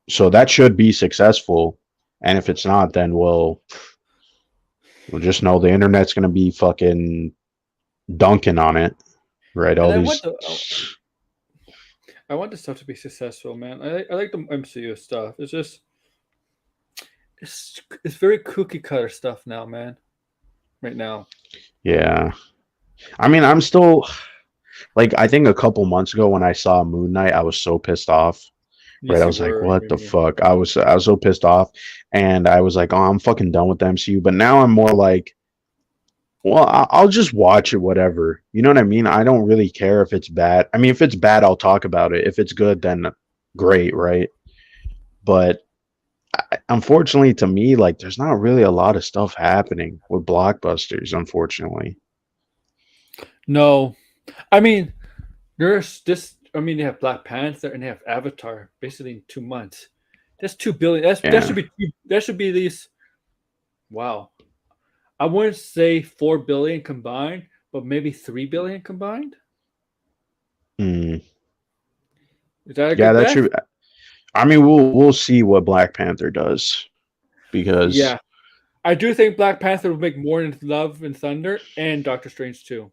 so that should be successful, and if it's not, then we'll just know the internet's gonna be fucking dunking on it, right? And All these, I want this stuff to be successful, man. I like the MCU stuff. It's just it's very cookie cutter stuff now, man. Right now. yeah. I mean, I'm still like I think a couple months ago when I saw Moon Knight, I was so pissed off. Right, Yes, I you was like, were. "What the fuck?" I was so pissed off, and I was like, "Oh, I'm fucking done with the MCU." But now I'm more like, "Well, I'll just watch it, whatever." You know what I mean? I don't really care if it's bad. I mean, if it's bad, I'll talk about it. If it's good, then great, right? But unfortunately, to me, like, there's not really a lot of stuff happening with blockbusters. Unfortunately, No, I mean, there's this. I mean, they have Black Panther and they have Avatar basically in 2 months. That's 2 billion. That yeah. should be that should be these. Wow, I wouldn't say 4 billion combined, but maybe 3 billion combined. Hmm. Is that a Yeah, good that bet? should. I mean, we'll see what Black Panther does because Yeah, I do think Black Panther will make more than Love and Thunder and Doctor Strange too.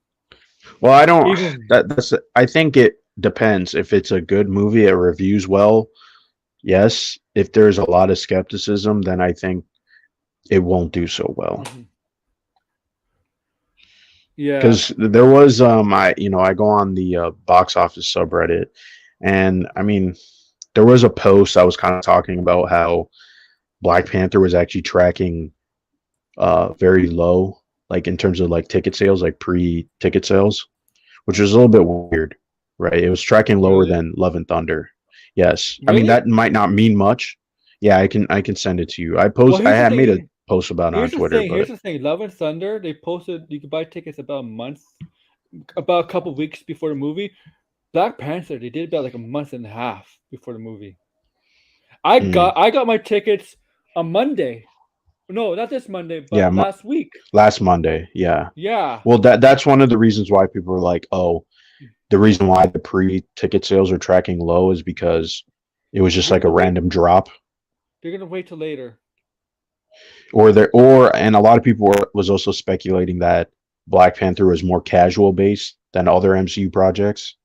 well, I don't. Even That's. I think it depends. If it's a good movie, it reviews well. Yes. If there's a lot of skepticism, then I think it won't do so well. mhm. Yeah, Because there was I go on the box office subreddit, and I mean there was a post that was kind of talking about how Black Panther was actually tracking very low, like in terms of like ticket sales, like pre-ticket sales, which was a little bit weird, right? It was tracking lower really, than Love and Thunder. Yes, I mean really. that might not mean much. Yeah, I can send it to you. Well, I here's the had made a thing. post about it on Twitter, Here's but the thing. Love and Thunder. They posted you could buy tickets about a month, about a couple weeks before the movie. Black Panther. They did about like a month and a half before the movie. mm, I got my tickets on Monday. No, not this Monday, yeah, but last week. last Monday. Yeah. Yeah. Well, that's one of the reasons why people are like, oh, the reason why the pre-ticket sales are tracking low is because it was just They're like a gonna wait. random drop, They're gonna wait till later. and a lot of people was also speculating that Black Panther was more casual based than other MCU projects.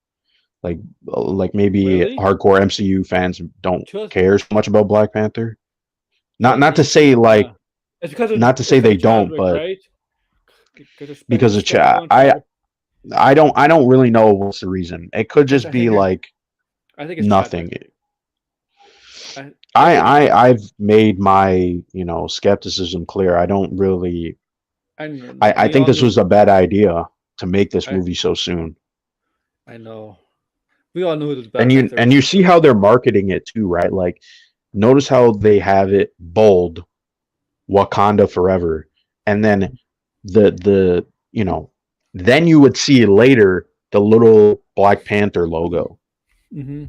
Like maybe Really? hardcore MCU fans don't Just care so much about Black Panther. yeah, Not to say yeah. like not to It's say because they of don't, Chadwick, but right? Because because of respectful on I Chadwick. I don't really know what's the reason. It could just I be think like I think it's Chadwick. nothing. I think I've made my skepticism clear. I don't really. and I we think all this knew. was a bad idea to make this I movie so soon. I know. We all knew who this And Black you Panther and you was. see how they're marketing it too, right? Like notice how they have it bold, Wakanda forever, and then the then you would see later the little Black Panther logo Mm-hmm.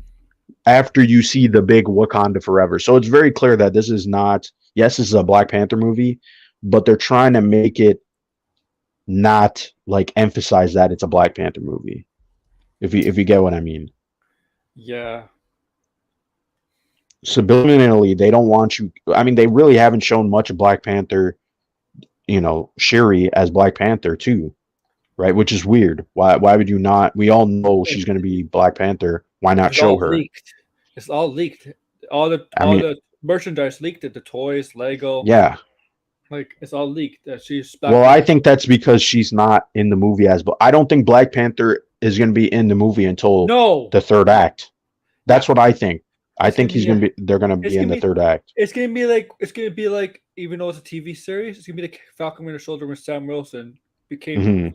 after you see the big Wakanda forever. So it's very clear that this is not. Yes, this is a Black Panther movie, but they're trying to make it not like emphasize that it's a Black Panther movie. If you get what I mean. Yeah. Subliminally, they don't want you. I mean, they really haven't shown much of Black Panther. Shuri as Black Panther too, right? Which is weird. Why would you not? We all know she's going to be Black Panther. Why not It's show all her? leaked. It's all leaked. I All mean, the merchandise leaked. It. The toys, Lego, yeah. like it's all leaked. That she's Black Well, I Panther. think that's because she's not in the movie as. But I don't think Black Panther is going to be in the movie until No, the third no. act. Yeah, That's what I think. I it's gonna think be. Yeah, they're gonna it's be in gonna the be. third act. It's gonna be like even though it's a TV series, it's gonna be like Falcon Winter Soldier when Sam Wilson became Hmm.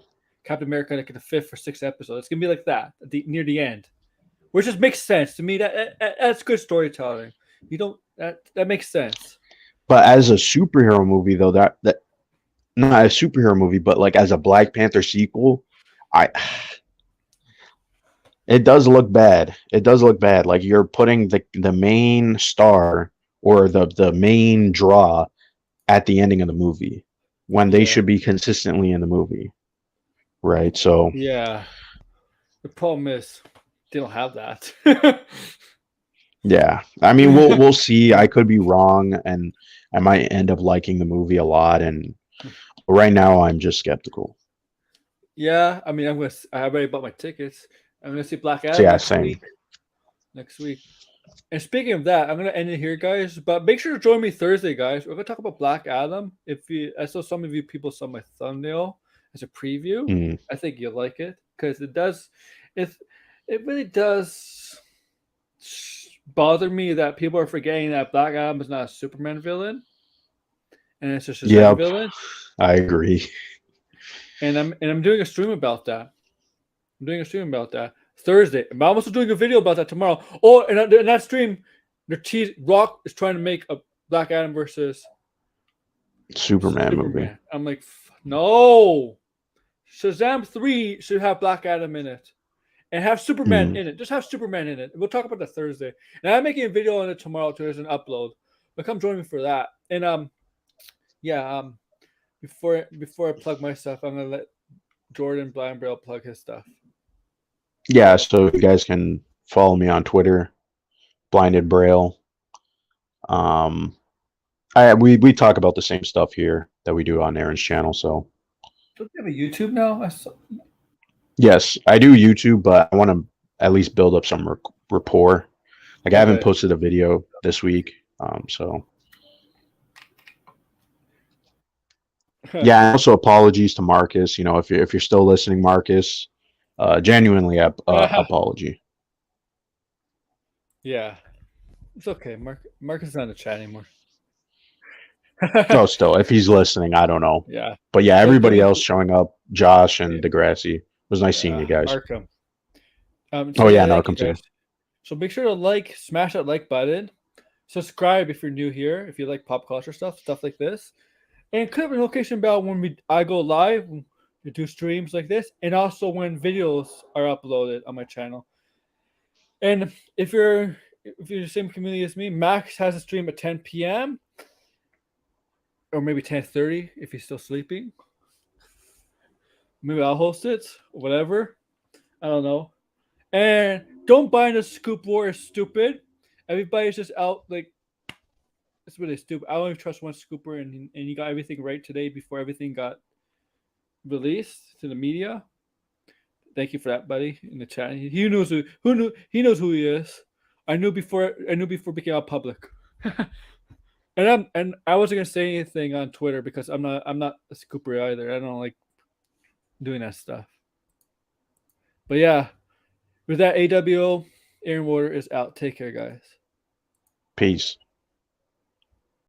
Captain America like in the fifth or sixth episode. It's gonna be like that near the end, which just makes sense to me. That's good storytelling. You don't that makes sense. But as a superhero movie, though, that not a superhero movie, but like as a Black Panther sequel, I it does look bad. It does look bad. Like you're putting the main star or the main draw at the ending of the movie when they Yeah, should be consistently in the movie. right? So Yeah. The problem is they don't have that. yeah, I mean we'll see. I could be wrong, and I might end up liking the movie a lot. And right now, I'm just skeptical. Yeah, I mean, I already bought my tickets. I'm gonna see Black So Adam yeah, next same. week. Next week. And speaking of that, I'm gonna end it here, guys. But make sure to join me Thursday, guys. We're gonna talk about Black Adam. I saw some of you people saw my thumbnail as a preview. Mm, I think you'll like it because it it really does bother me that people are forgetting that Black Adam is not a Superman villain and it's a Shazam yep, villain. I agree. And I'm doing a stream about that. I'm doing a stream about that Thursday. I'm also doing a video about that tomorrow. Oh, and in that stream, Rock is trying to make a Black Adam versus Superman movie. Superman. I'm like, no. Shazam 3 should have Black Adam in it. And have Superman Mm, in it. Just have Superman in it. We'll talk about that Thursday. And I'm making a video on it tomorrow too as an upload. But come join me for that. And yeah, before I plug my stuff, I'm gonna let Jordan Blindbraille plug his stuff. yeah, so you guys can follow me on Twitter, Blinded Braille. Um, we talk about the same stuff here that we do on Aaron's channel. So Don't you have a YouTube now? yes, I do YouTube, but I want to at least build up some rapport. Like I haven't Okay. posted a video this week, so yeah. And also apologies to Marcus. You know, if you're still listening, Marcus, genuinely apology. Yeah. It's okay. Marcus is not in the chat anymore. No, still, if he's listening, I don't know. Yeah. But yeah, So everybody don't else showing up, Josh and Degrassi. It was nice seeing you yeah, guys. Arkham. Oh So yeah, thank you Narcom too. guys. So make sure to smash that like button. Subscribe if you're new here, if you like pop culture stuff like this. And click the notification bell when I go live, when we do streams like this, and also when videos are uploaded on my channel. And if you're the same community as me, Max has a stream at 10 p.m. or maybe 10:30 if he's still sleeping. Maybe I'll host it, whatever. I don't know. And don't buy into Scoop War is stupid. Everybody's just out like it's really stupid. I only trust one scooper, and he got everything right today before everything got released to the media. Thank you for that, buddy, in the chat. He knows he knows who he is. I knew before it became out public. And I wasn't gonna say anything on Twitter because I'm not a scooper either. I don't like doing that stuff. But yeah, with that, AWO, Aaron Water is out. Take care, guys. Peace.